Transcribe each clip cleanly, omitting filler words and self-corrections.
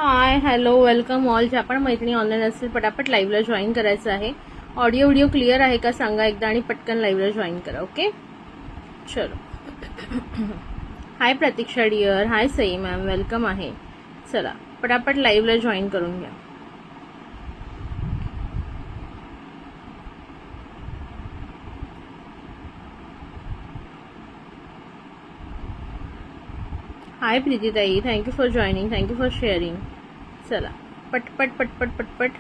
Hi hello welcome all. ज्या पण मैत्रिणी ऑनलाईन असतील पटापट लाईव्हला जॉईन करायचं आहे. ऑडिओ व्हिडिओ क्लिअर आहे का सांगा एकदा आणि पटकन लाईव्हला जॉईन करा. ओके चलो. Hi Pratiksha dear, hi Sai ma'am, welcome आहे. चला पटापट लाईव्हला जॉईन करून घ्या. हाय प्रीतीताई, thank you for joining, thank you for sharing. चला पटपट पटपट पटपट.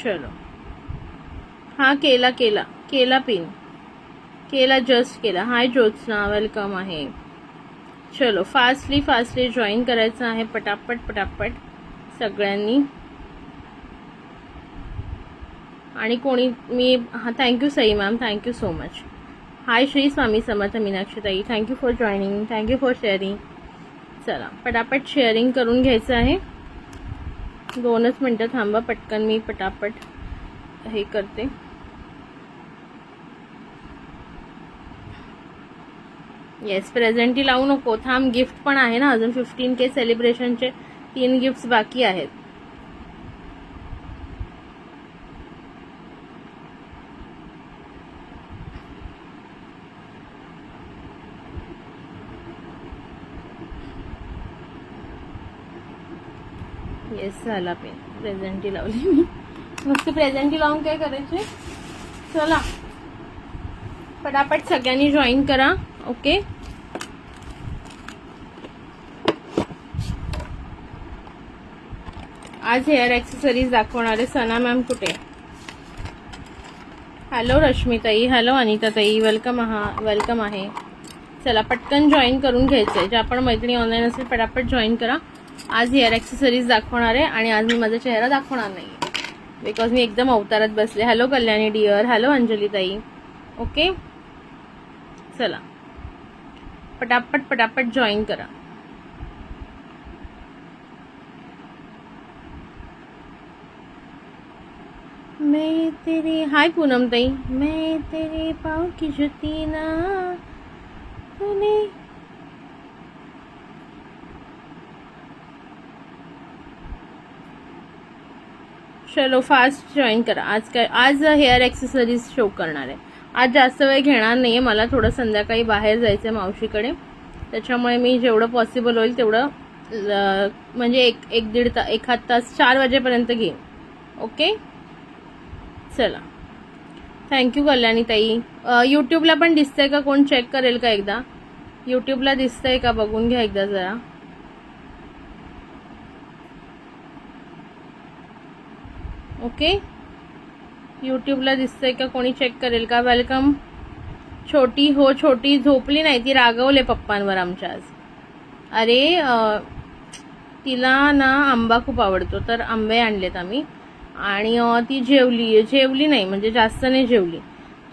चलो हां केला केला केला पिन केला, जस्ट केला. हाय ज्योत्स्ना, वेलकम आहे. चलो फास्टली जॉईन करायचं आहे पटापट पटापट सगळ्यांनी. आणि कोणी मी हां thank you Sai ma'am, thank you so much. Hi Shri Swami Samarth मीनाक्षीताई, thank you for joining, thank you for sharing. चला पटापट शेअरिंग करून घ्यायचं आहे. 2च मिनटं थांबा, पटकन मी पटापट हे करते. येस प्रेझेंटी लावू नको, थांब. गिफ्ट पण आहे ना अजून. 15K सेलिब्रेशनचे 3 गिफ्ट्स बाकी आहेत. येस झाला पे. प्रेझेंटी लावली मी. नुसती प्रेझेंटी लावून काय करायचे. चला पटापट सगळ्यांनी जॉईन करा. ओके आज हेअर ॲक्सेसरीज दाखवणार आहे. सना मॅम कुठे. हॅलो रश्मीताई, हॅलो अनिताताई, वेलकम आहे. चला पटकन जॉईन करून घ्यायचं आहे. ज्या आपण मैत्रिणी ऑनलाईन असेल पटापट जॉईन करा. आज हेअर ॲक्सेसरीज दाखवणार आहे आणि आज मी माझा चेहरा दाखवणार नाही बिकॉज मी एकदम अवतारात बसले. हॅलो कल्याणी डिअर, हॅलो अंजलीताई. ओके चला पटापट पटापट जॉईन करा. मैं तेरे, हाय पूनम ताई, मैं तेरे पाँव की जुती ना तूने. चलो फास्ट जॉईन करा. आज हेअर ॲक्सेसरीज शो करणार आहे. आज जास्त वेळ घेणार नाही आहे. मला थोडं संध्याकाळी बाहेर जायचं आहे मावशीकडे. त्याच्यामुळे मी जेवढं पॉसिबल होईल तेवढं म्हणजे एखाद तास 4 वाजेपर्यंत घेईन. ओके चला थँक्यू कल्याणीताई. यूट्यूबला पण दिसतंय का, कोण चेक करेल का एकदा. यूट्यूबला दिसतंय का बघून घ्या एकदा जरा. ओके यूट्यूबला दिसतंय का, कोणी चेक करेल का. वेलकम. छोटी हो, छोटी झोपली नाही, ती रागवले पप्पांवर आमच्या आज. अरे तिला ना आंबा खूप आवडतो तर आंबे आणलेत आम्ही आणि ती जेवली नाही, म्हणजे जास्त नाही जेवली,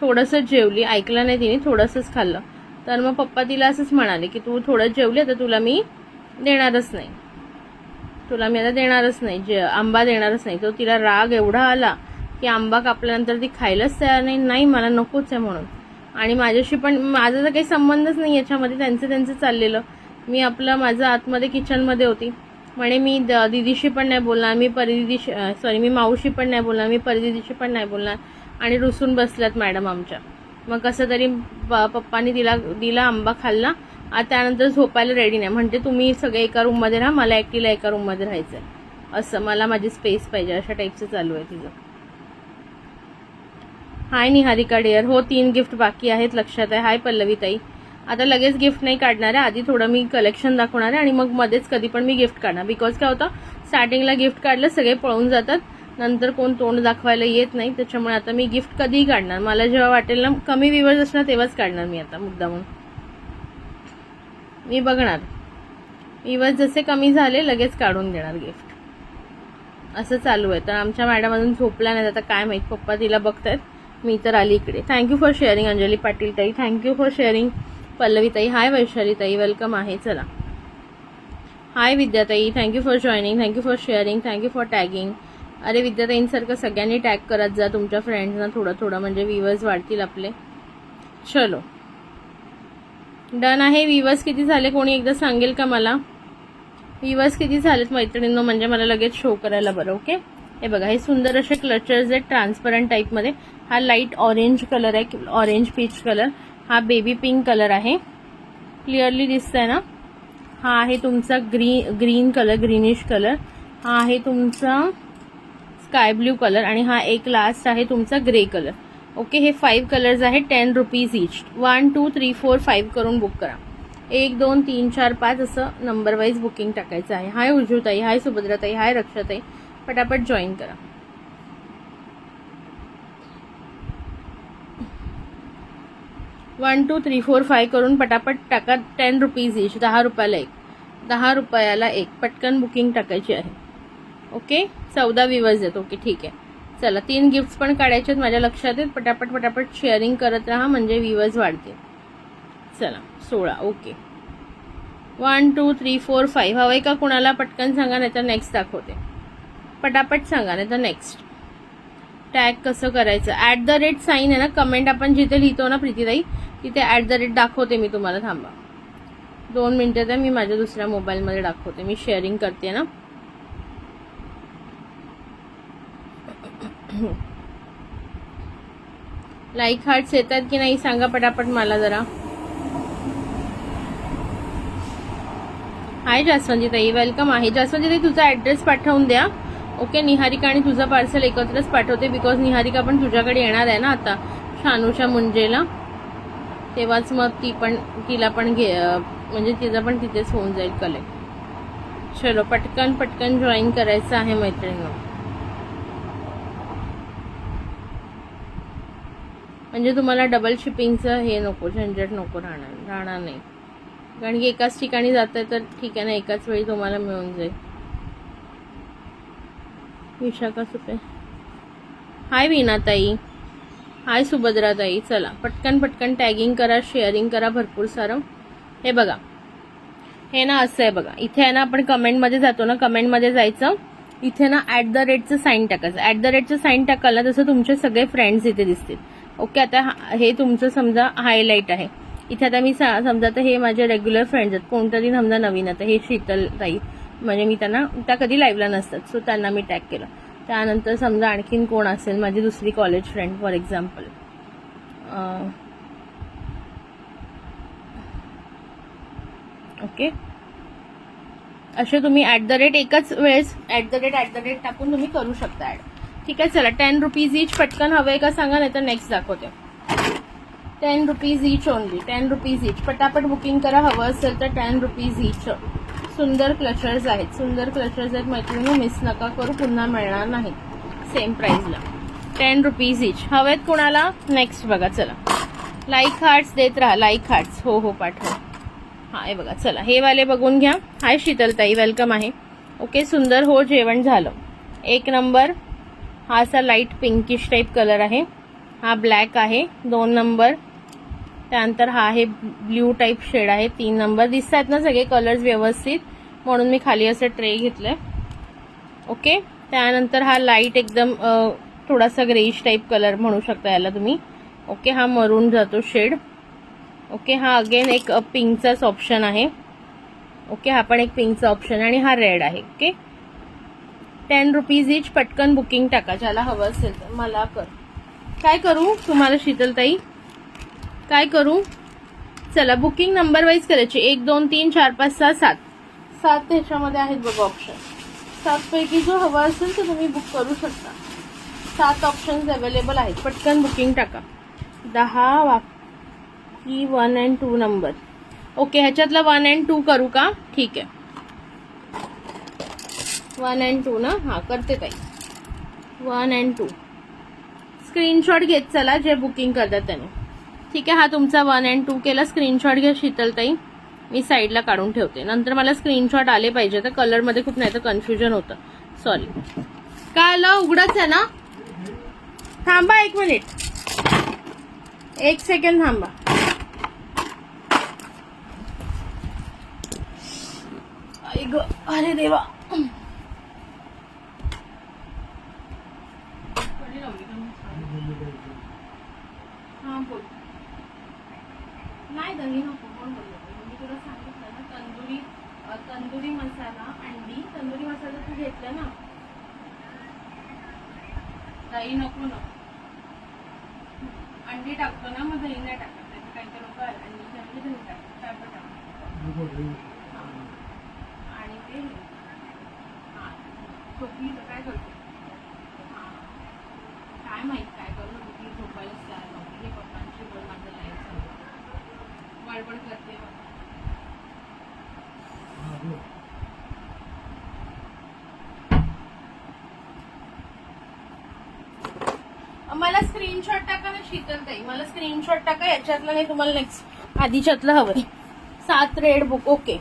थोडंसंच जेवली. ऐकलं नाही तिने, थोडंसंच खाल्लं. तर मग पप्पा तिला असंच म्हणाले की तू थोडं जेवली तर तुला मी देणारच नाही, आता देणारच नाही, आंबा देणारच नाही. तो तिला राग एवढा आला की आंबा कापल्यानंतर ती खायलाच तयार नाही, मला नकोच आहे म्हणून. आणि माझ्याशी पण माझा तर काही संबंधच नाही याच्यामध्ये, त्यांचं चाललेलं. मी माझं आतमध्ये किचनमध्ये होती. म्हणे मी दिदीशी पण नाही बोलणार, मी मावशी पण नाही बोलणार, मी परिदीदीशी पण नाही बोलणार. आणि रुसून बसल्यात मॅडम आमच्या. मग कसं तरी पप्पांनी दिला आंबा खाल्ला. त्यानंतर झोपायला रेडी नाही, म्हणते तुम्ही सगळे एका रूममध्ये राहा, मला एकटीला एका रूममध्ये राहायचं आहे, असं मला माझी स्पेस पाहिजे, अशा टाईपचं चालू आहे तिचं. हाय निहारिका डिअर, हो 3 गिफ्ट बाकी आहेत, लक्षात आहे. हाय पल्लवीताई. आता लगेच गिफ्ट नाही काढणार आहे, आधी थोडं मी कलेक्शन दाखवणार आहे आणि मग मध्येच कधी पण मी गिफ्ट काढणार. बिकॉज काय होतं, स्टार्टिंगला गिफ्ट काढलं सगळे पळून जातात, नंतर कोण तोंड दाखवायला येत नाही. त्याच्यामुळे आता मी गिफ्ट कधीही काढणार, मला जेव्हा वाटेल ना, कमी व्ह्यूअर्स असणार तेव्हाच काढणार मी आता मुद्दामून. मी बघणार व्ह्यूअर्स जसे कमी झाले लगेच काढून देणार गिफ्ट, असं चालू आहे. तर आमच्या मॅडम अजून झोपल्या नाहीत, आता काय माहीत, पप्पा तिला बघतायत, मी तर आली इकडे. Thank you for sharing Anjali Patil ताई, थँक्यू फॉर शेअरिंग पल्लवीताई. हाय वैशालीताई, वेलकम आहे. चला हाय विद्याताई, thank you for joining, thank you for sharing, thank you for tagging. अरे विद्याताईंसारखं सगळ्यांनी टॅग करत जा तुमच्या फ्रेंड्सना थोडं थोडं, म्हणजे व्ह्यूअर्स वाढतील आपले. चलो डन आहे. व्ह्यूअर्स किती झाले कोणी एकदा सांगेल का मला? व्ह्यूअर्स किती झालेत मैत्रिणींनो, म्हणजे मला लगेच शो करायला बरं. ओके, हे बघा हे सुंदर असे क्लचर्स आहेत ट्रान्सपरंट टाईपमध्ये. हा लाईट ऑरेंज कलर आहे, ऑरेंज पीच कलर. हा बेबी पिंक कलर आहे, क्लिअरली दिसतंय ना. हा आहे तुमचा ग्रीन कलर, ग्रीनिश कलर. हा आहे तुमचा स्काय ब्ल्यू कलर आणि हा एक लास्ट आहे तुमचा ग्रे कलर. ओके, हे 5 कलर्स आहे. 10 रुपीज इच. 1 2 3 4 5 करून बुक करा. 1 2 3 4 5 असं नंबर वाईज बुकिंग टाकायचं आहे. हाय उज्ज्वताई, हाय सुभद्राताई, हाय रक्षाताई, पटापट जॉईन करा. वन 2 3 4 5 करून पटापट टाका. 10 रुपीज इच, 10 रुपयाला एक, 10 रुपयाला एक. पटकन बुकिंग टाकायची आहे. ओके, 14 व्ह्यूअर्स आहेत. ओके ठीक आहे, चला 3 गिफ्ट्स पण काढायचे आहेत माझ्या लक्षात आहेत. पटापट पटापट शेअरिंग करत राहा म्हणजे व्ह्यूअर्स वाढतील. चला 16. ओके, 1 2 3 4 5 हवंय का कुणाला? पटकन सांगा, नाही तर नेक्स्ट दाखवते. पटापट सांगा, नाही तर नेक्स्ट. टॅग कसं करायचं? @ साईन आहे ना, कमेंट आपण जिथे लिहितो ना प्रीतीताई, तिथे @ दाखवते मी तुम्हाला. थांबा 2 मिनिटं द्या, मी माझ्या दुसऱ्या मोबाईलमध्ये दाखवते. मी शेअरिंग करते ना. लाईक हार्ट्स येतात की नाही सांगा पटापट मला जरा. हाय जास्वंतीताई, वेलकम आहे. जास्वंतीताई तुझा ॲड्रेस पाठवून द्या. ओके, निहारिका आणि तुझं पार्सल एकत्रच पाठवते, बिकॉज निहारिका पण तुझ्याकडे येणार आहे ना आता शानूच्या मुंजेला, तेव्हाच मग तिला पण म्हणजे तिचं पण तिथेच होऊन जाईल कलेक्ट. चलो पटकन पटकन जॉईन करायचं आहे मैत्रिणींनो, म्हणजे तुम्हाला डबल शिपिंगचं हे नको, झंझट नको राहणार नाही. कारण की एकाच ठिकाणी जात आहे तर ठीक आहे ना, एकाच वेळी तुम्हाला मिळून जाईल. विशाखा सुपे, हाय वीणाताई, हाय सुभद्राताई. चला पटकन पटकन टॅगिंग करा, शेअरिंग करा भरपूर सारं. हे बघा, हे ना असं आहे बघा, इथे आहे ना आपण कमेंटमध्ये जातो ना, कमेंटमध्ये जायचं, इथे ना @ साईन टाकायचं. @ साईन टाकाल ना तसं तुमचे सगळे फ्रेंड्स इथे दिसतील. ओके, आता हे तुमचं समजा हायलाईट आहे इथे. आता मी समजा तर हे माझे रेग्युलर फ्रेंड्स आहेत, कोणतरी समजा नवीन. आता हे शीतलताई, म्हणजे मी त्यांना, त्या कधी लाईव्हला नसतात, सो त्यांना मी टॅग केलं. त्यानंतर समजा आणखीन कोण असेल, माझी दुसरी college friend for example, okay, असे तुम्ही @ एकाच वेळेस @ टाकून तुम्ही करू शकता ॲड. ठीक आहे, चला 10 रुपीज इच. पटकन हवंय का सांगा, नाही तर नेक्स्ट दाखवते. 10 रुपीज इच ओनली, 10 रुपीज इच. पटापट बुकिंग करा, हवं असेल तर 10 रुपीज इच. सुंदर क्लचर्स आहेत, सुंदर क्लचर्स आहेत मैत्रिणी, मिस नका करू, पुन्हा मिळणार नाही सेम प्राइसला. 10 रुपीज इच. हवेत कुणाला? नेक्स्ट बघा. चला लाईक हार्ट्स देत राहा, लाईक हार्ट्स. हो हो पाठवा. हा हे बघा, चला हे वाले बघून घ्या. हाय शीतलताई, वेलकम आहे. ओके, सुंदर. हो जेवण झालं, 1 नंबर. हा असा लाईट पिंकिश टाईप कलर आहे, हा ब्लॅक आहे 2 नंबर. त्यानंतर हा आहे ब्ल्यू टाईप शेड आहे 3 नंबर. दिसत आहेत ना सगळे कलर्स व्यवस्थित, म्हणून मी खाली असं ट्रे घेतलंय. ओके, त्यानंतर हा लाईट एकदम थोडासा ग्रेइश टाईप कलर म्हणू शकता याला तुम्ही. ओके, हा मरून जातो शेड. ओके, हा अगेन एक पिंकचाच ऑप्शन आहे. ओके, हा पण एक पिंकचा ऑप्शन आणि हा रेड आहे. ओके, 10 रुपीज इच. पटकन बुकिंग टाका ज्याला हवं असेल तर. मला काय करू तुम्हाला शीतलताई, काय करू? चला बुकिंग नंबर वाईज करायची. 1 2 3 4 5 6 7 7 त्याच्यामध्ये आहेत बघा ऑप्शन. 7 पैकी जो हवा असेल तर तुम्ही बुक करू शकता. 7 ऑप्शन्स अवेलेबल आहेत. पटकन बुकिंग टाका. 10 बाकी 1 and 2 नंबर. ओके, ह्याच्यातला 1 and 2 करू का? ठीक आहे, 1 and 2 ना. हा करते ताई, 1 and 2 स्क्रीनशॉट घेत चला जे बुकिंग करतात त्याने. ठीक आहे, हा तुमचा 1 and 2 केला. स्क्रीनशॉट घ्या शीतलताई, मी साईडला काढून ठेवते. नंतर मला स्क्रीनशॉट आले पाहिजे, तर कलरमध्ये खूप नाही तर कन्फ्युजन होतं. सॉरी. काय आलं? उघडच आहे ना. थांबा 1 मिनिट, 1 सेकंड थांबा. अरे देवा, तंदुरी मसाला, अंडी. तंदुरी मसाला तू घेतला ना? दही नको ना, अंडी टाकतो ना, मग दही नाही टाकत. काही काही लोक अंडी घातली दही टाकतात. काय पण टाकतात. आणि ते झोपली तर काय करतो? काय माहित काय करू, ती झोपायलाच तयार नव्हती. हे पप्पांची बोल माझं लाईफ झालं, गडबड करते. मला स्क्रीनशॉट टाका ना शीतलताई, मला स्क्रीनशॉट टाका. याच्यातलं नाही, तुम्हाला नेक्स्ट आधीच्यातलं हवंय. 7 रेड बुक. ओके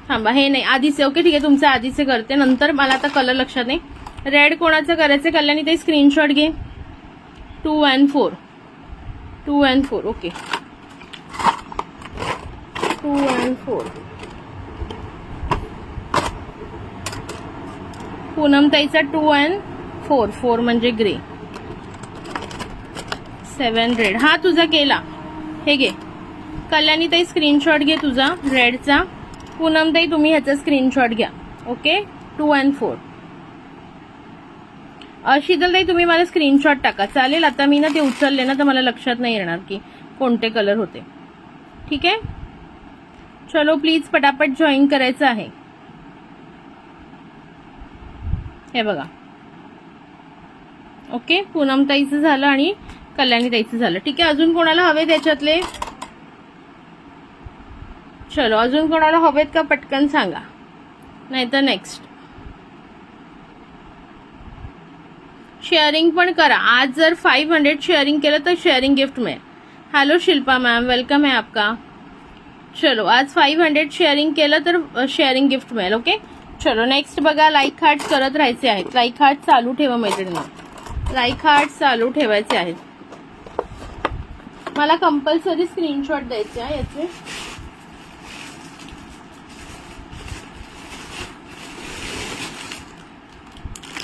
थांबा, हे नाही आधीचे. ओके ठीक आहे, तुमचं आधीचे करते नंतर. मला आता कलर लक्षात नाही. रेड कोणाचं करायचं कल्याणी ताई? स्क्रीनशॉट घे. 2 and 4. 2 and 4. Okay 2 and 4. Poonam ताईचा 2 and 4. 4 म्हणजे ग्रे. 7 रेड. हा तुझा केला. हे घे कल्याणी ताई, स्क्रीनशॉट घे तुझा रेडचा. पूनम ताई तुम्ही ह्याचा स्क्रीनशॉट घ्या. Okay 2 and 4. शीतल ताई तुम्ही मला स्क्रीनशॉट टाका, चालेल. आता मी ना ते उचलले ना तर मला लक्षात नाही येणार की कोणते कलर होते. ठीक आहे, चलो प्लीज पटापट जॉईन करायचं आहे. हे बघा. ओके पूनम ताईचं झालं आणि कल्याणी ताईचं झालं. ठीक आहे, अजून कोणाला हवे त्याच्यातले? चलो अजून कोणाला हवेत का पटकन सांगा, नाही तर नेक्स्ट. शेअरिंग पण करा. आज जर 500 शेअरिंग केलं तर शेअरिंग गिफ्ट मिळेल. हॅलो शिल्पा मॅम, वेलकम आहे आपका. चलो आज 500 शेअरिंग केलं तर शेअरिंग गिफ्ट मिळेल. ओके चलो नेक्स्ट बघा. लाईक हार्ट करत राहायचे आहेत. लाईक हार्ट चालू ठेवा मैत्रिणी, लाईक हार्ट चालू ठेवायचे आहेत. मला कंपल्सरी स्क्रीनशॉट द्यायचे आहे याचे.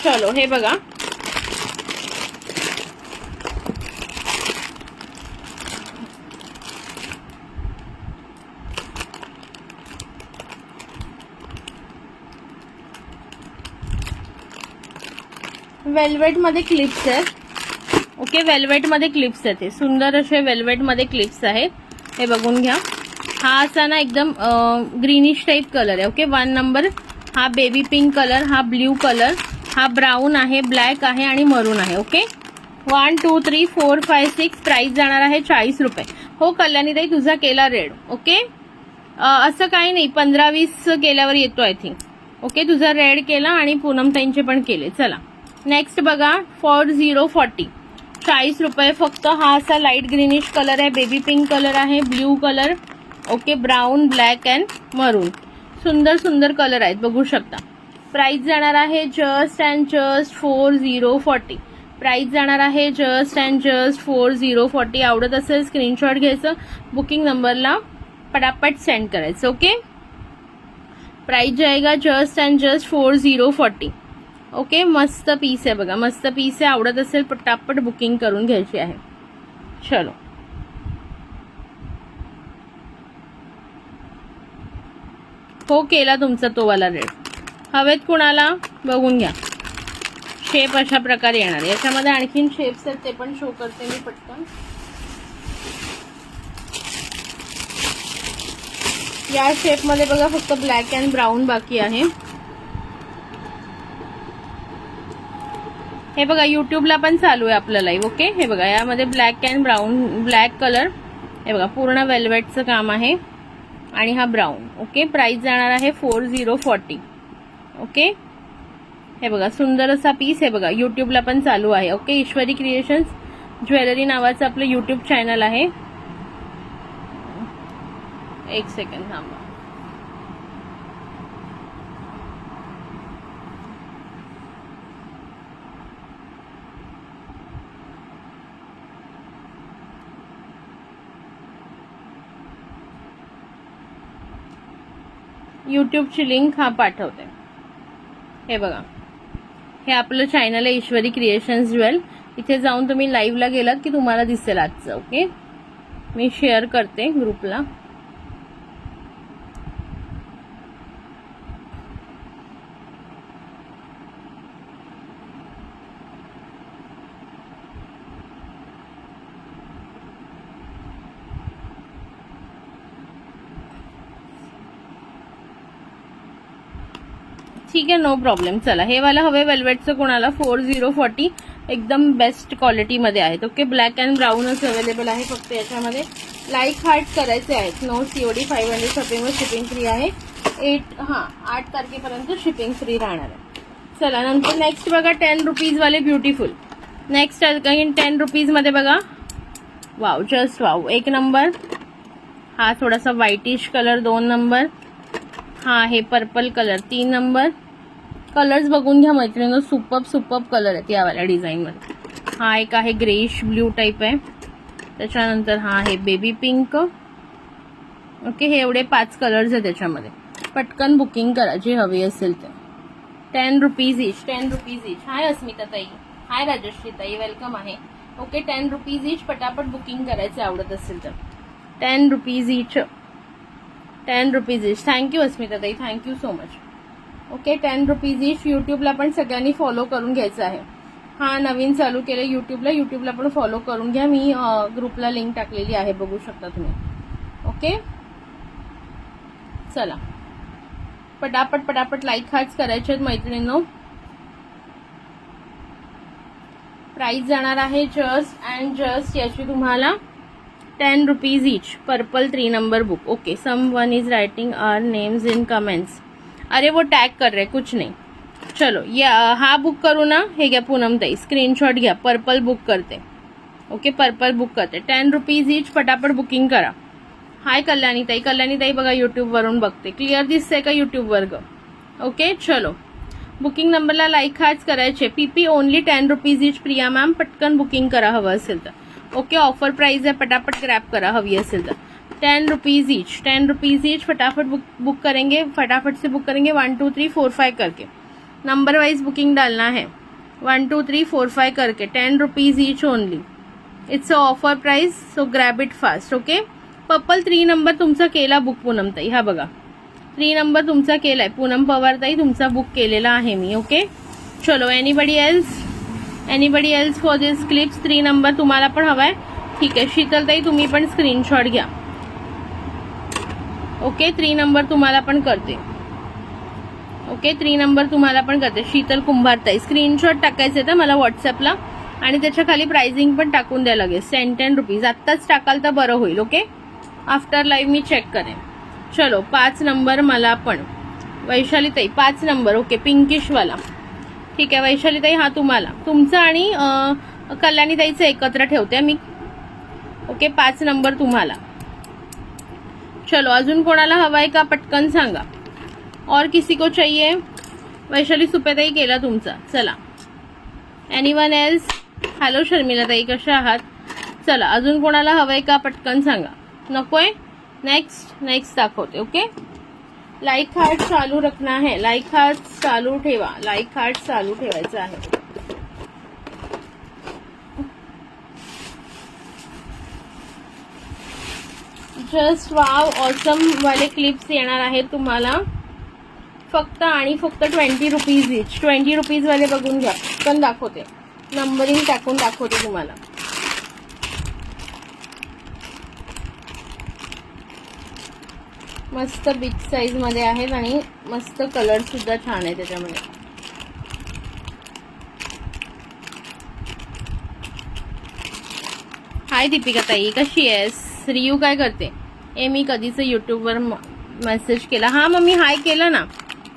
चलो हे बघा. वेल्वेट मध्ये क्लिप्स आहेत. ओके वेल्वेट मध्ये क्लिप्स आहेत. सुंदर असे वेल्वेट मध्ये क्लिप्स आहेत. हे बघून घ्या. हा असा ना एकदम ग्रीनिश टाइप कलर आहे. Okay 1 number. हा बेबी पिंक कलर, हा ब्ल्यू कलर, हा ब्राऊन आहे, ब्लॅक आहे आणि मरून आहे. ओके 1 2 3 4 5 6. प्राइस जाणार आहे 40 रुपये. हो कल्याणी ताई तुझा केला रेड. ओके असं काही नाही, 15-20 केल्यावर येतो आय थिंक. ओके तुझा रेड केला आणि पूनम ताईंचे पण केले. चला नेक्स्ट बघा. 4040 40 रुपये फक्त. हा असा लाईट ग्रीनिश कलर आहे, बेबी पिंक कलर आहे, blue colour, okay brown, black and मरून. सुंदर सुंदर कलर आहेत बघू शकता. प्राइस जाणार आहे जस्ट अँड जस्ट 4040. प्राइस जाणार आहे जस्ट अँड जस्ट 4040. आवडत असेल स्क्रीनशॉट घ्यायचं, बुकिंग नंबरला पटापट सेंड करायचं. ओके प्राइस जाएगा जस्ट अँड जस्ट 4040. ओके मस्त पीस आहे बघा, मस्त पीस आहे. आवडत असेल पटापट बुकिंग करून घ्यायची आहे. चलो हो केला तुमचा तो वाला रेड. हवेत कुणाला बघून घ्या. शेप अशा प्रकारे येणार. याच्यामध्ये आणखीन शेप्स आहेत ते पण शो करते मी पटकन. या शेप मध्ये बघा फक्त ब्लॅक अँड ब्राऊन बाकी आहे. हे बघा युट्यूबला पण चालू आहे आपलं लाईव्ह. ओके हे बघा यामध्ये black and brown, black colour, हे बघा पूर्ण वेल्वेटचं काम आहे आणि हा ब्राऊन. ओके प्राइस जाणार आहे 4040. ओके हे बघा सुंदर असा पीस. हे बघा युट्यूबला पण चालू आहे. ओके ईश्वरी क्रिएशन्स ज्वेलरी नावाचं आपलं युट्यूब चॅनल आहे. एक सेकंड थांबा. यूट्यूबची लिंक हा पाठवते. हे बघा हे आपलं चॅनल आहे ईश्वरी क्रिएशन्स ज्वेल. इथे जाऊन तुम्ही लाईव्हला गेलात की तुम्हाला दिसेल आजचं. ओके मी शेअर करते ग्रुपला. ठीक आहे, नो प्रॉब्लेम. चला, हे वाला हवे वेल्वेटचं कोणाला 4040 एकदम बेस्ट क्वालिटीमध्ये आहेत. ओके, ब्लॅक अँड ब्राऊनच अवेलेबल आहे फक्त याच्यामध्ये. लाईक हार्ट करायचे आहेत. नो COD 500 शॉपिंगवर शिपिंग फ्री आहे. 8 तारखेपर्यंत शिपिंग फ्री राहणार आहे. चला, नंतर नेक्स्ट बघा 10 रुपीज वाले ब्युटिफुल. नेक्स्ट अगेन 10 रुपीज मध्ये बघा. Wow, just wow, 1 number. हा थोडासा व्हाईटिश कलर 2 नंबर. हा हे पर्पल कलर 3 नंबर. कलर्स बघून घ्या मैत्रिणींनो, सुपर्ब कलर आहेत यावाल्या डिझाईनमध्ये. हा एक आहे ग्रेइश ब्ल्यू टाईप आहे. त्याच्यानंतर हा आहे बेबी पिंक. ओके, हे एवढे 5 कलर्स आहेत त्याच्यामध्ये. पटकन बुकिंग करा जी हवी असेल ते. 10 रुपीज इच, 10 रुपीज इच. हाय अस्मिता ताई, हाय राजश्री ताई, वेलकम आहे. Okay, 10 rupees each. पटापट बुकिंग करायचं आवडत असेल तर. 10 rupees each, 10 rupees each. Thank you Asmita ताई, thank you so much. Okay, 10 rupees each. युट्यूबला पण सगळ्यांनी फॉलो करून घ्यायचं आहे. हा नवीन चालू केलं युट्यूबला पण फॉलो करून घ्या. मी ग्रुपला लिंक टाकलेली आहे, बघू शकता तुम्ही. ओके, चला पटापट लाईक हार्ट्स करायचे आहेत मैत्रिणींनो. प्राइस जाणार आहे जस्ट अँड जस्ट याची तुम्हाला 10 rupees each. Purple 3 number book. Okay, someone is writing our names in comments. अरे वो टैग कर रहे, कुछ नहीं. चलो, हा बुक करू ना. हे घ्या पूनम ताई, स्क्रीनशॉट घ्या. पर्पल बुक करते. ओके, पर्पल बुक करते. 10 रुपीज इच. पटापट बुकिंग करा. हाय कल्याणी ताई बघा युट्यूब वरून बघते. क्लिअर दिसतंय का युट्यूब वर ग? ओके, चलो बुकिंग नंबरला लाईक हार्ट्स करायचे. PP ओनली 10 रुपीज इच. प्रिया मॅम पटकन बुकिंग करा हवं असेल तर. ओके, ऑफर प्राइस आहे, पटापट ग्रॅब करा हवी असेल तर. 10 रुपीज इच, 10 रुपीज इच. फटाफट बुक करेंगे, फटाफट से बुक करेंगे 1 2 3 4 5 करके. नंबर वाइज बुकिंग डालना है 1 2 3 4 5 करके. 10 rupees each only. It's a offer price, so grab it fast. Okay, purple 3 number तुमचा केला बुक पूनम ताई. हा बघा 3 नंबर तुमचा केलाय पूनम पवार ताई, तुमचा बुक केलेला आहे मी. ओके, चलो anybody else for this clips. 3 number तुम्हाला पण हवाय? ठीक आहे, शीतल ताई तुम्ही पण स्क्रीनशॉट घ्या. ओके, 3 नंबर तुम्हाला पण करते. ओके, 3 नंबर तुम्हाला पण करते. शीतल कुंभार ताई स्क्रीनशॉट टाकायचे तर मला व्हॉट्सअपला, आणि त्याच्या खाली प्राइसिंग पण टाकून द्या लगेच. 10 रुपीज आत्ताच टाकाल तर बरं होईल. ओके, आफ्टर लाईव्ह मी चेक करेन. चलो 5 नंबर मला पण. वैशाली ताई 5 नंबर. ओके, पिंकिश वाला. ठीक आहे वैशाली ताई, हा तुम्हाला, तुमचं आणि कल्याणी ताईचं एकत्र ठेवते मी. ओके, 5 नंबर तुम्हाला. चलो, अजून कोणाला हवाय का पटकन सांगा. और किसी को चाहिए? वैशाली सुपेताई केला तुमचा. चला, एनीवन एल्स? हॅलो शर्मिला ताई, कशा आहात? चला, अजून कोणाला हवंय का पटकन सांगा. नकोय? नेक्स्ट दाखवते. ओके, लाईक हार्ट चालू रखना है. लाईक हार्ट चालू ठेवा, लाईक हार्ट चालू ठेवायचं आहे. जस्ट वाव, ऑसम वाले क्लिप्स येणार आहेत तुम्हाला. फक्त आणि फक्त 20 रुपीज इच. 20 रुपीज वाले बघून घ्या, पण दाखवते, नंबरिंग टाकून दाखवते तुम्हाला. मस्त बिग साईज मध्ये आहेत आणि मस्त कलर सुद्धा छान आहे त्याच्यामध्ये. हाय दीपिका ताई, कशी आहेस? रियू काय करते? मी कधीच युट्यूबवर मेसेज केला. हा मम्मी हाय केलं ना.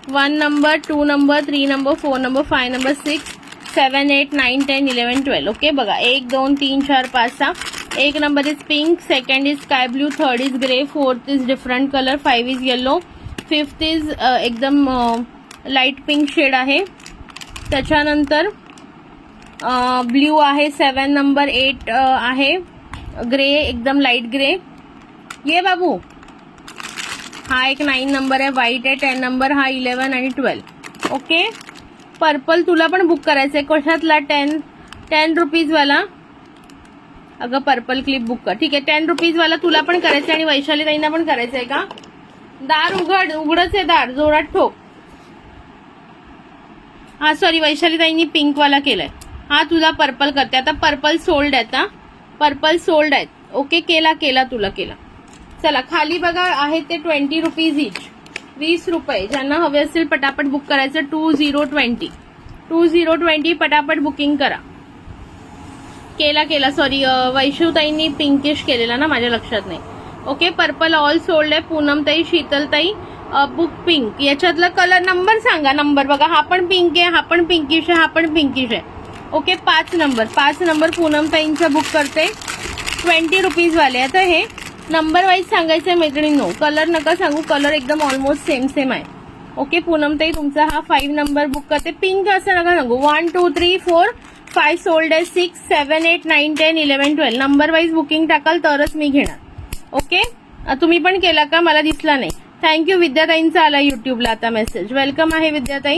1 number, 2 number, 3 number, 4 number, 5 number, 6 7 8 9 10 11 12. Okay, बघा 1 2 3 4 5 6. 1 number is pink, second is sky blue, third is grey, fourth is different colour, 5 is yellow, fifth is एकदम लाईट पिंक शेड आहे. त्याच्यानंतर ब्ल्यू आहे 7 नंबर, 8 आहे ग्रे, एकदम light grey. ये बाबू, हा एक 9 नंबर आहे, व्हाईट आहे 10 नंबर, हा 11 आणि 12. ओके, पर्पल तुला पण बुक करायचंय. कशातला? 10 रुपीज वाला. अगं पर्पल क्लिप बुक कर. ठीक आहे, 10 रुपीज वाला तुला पण करायचंय आणि वैशाली ताईंना पण करायचंय का? दार उघडच आहे दार, जोरात ठोक. हा सॉरी, वैशाली ताईंनी पिंक वाला केलाय. हा तुला पर्पल करते आता. पर्पल सोल्ड आहेत, हा पर्पल सोल्ड आहेत. ओके, केला तुला केला. चला खाली बघा आहे ते 20 रुपीज इच. 20 रुपये. ज्यांना हवे असतील पटापट बुक करायचं. 2020 पटापट बुकिंग करा. केला सॉरी वैशूताईंनी पिंकिश केलेला ना, माझ्या लक्षात नाही. ओके, पर्पल ऑल सोल्ड आहे. पूनमताई, शीतलताई, बुक पिंक. याच्यातला कलर नंबर सांगा. नंबर बघा, हा पण पिंक आहे, हा पण पिंकिश आहे, हा पण पिंकिश आहे. ओके, 5 नंबर पूनमताईंचा बुक करते. 20 रुपीज वाले. आता हे नंबर वाईज सांगायचंय मैत्रिणींनो, कलर नका सांगू, कलर एकदम ऑलमोस्ट सेम आहे. ओके, पूनमताई तुमचा हा 5 नंबर बुक करते. पिंक असं नका सांगू. 1 2 3 4 5 सोल्ड आहे. 6 7 8 9 10 11 12 नंबर वाईज बुकिंग टाकाल तरच मी घेणार. ओके, तुम्ही पण केला का? मला दिसला नाही. थँक्यू. विद्याताईंचा आला युट्यूबला आता मेसेज. वेलकम आहे विद्याताई.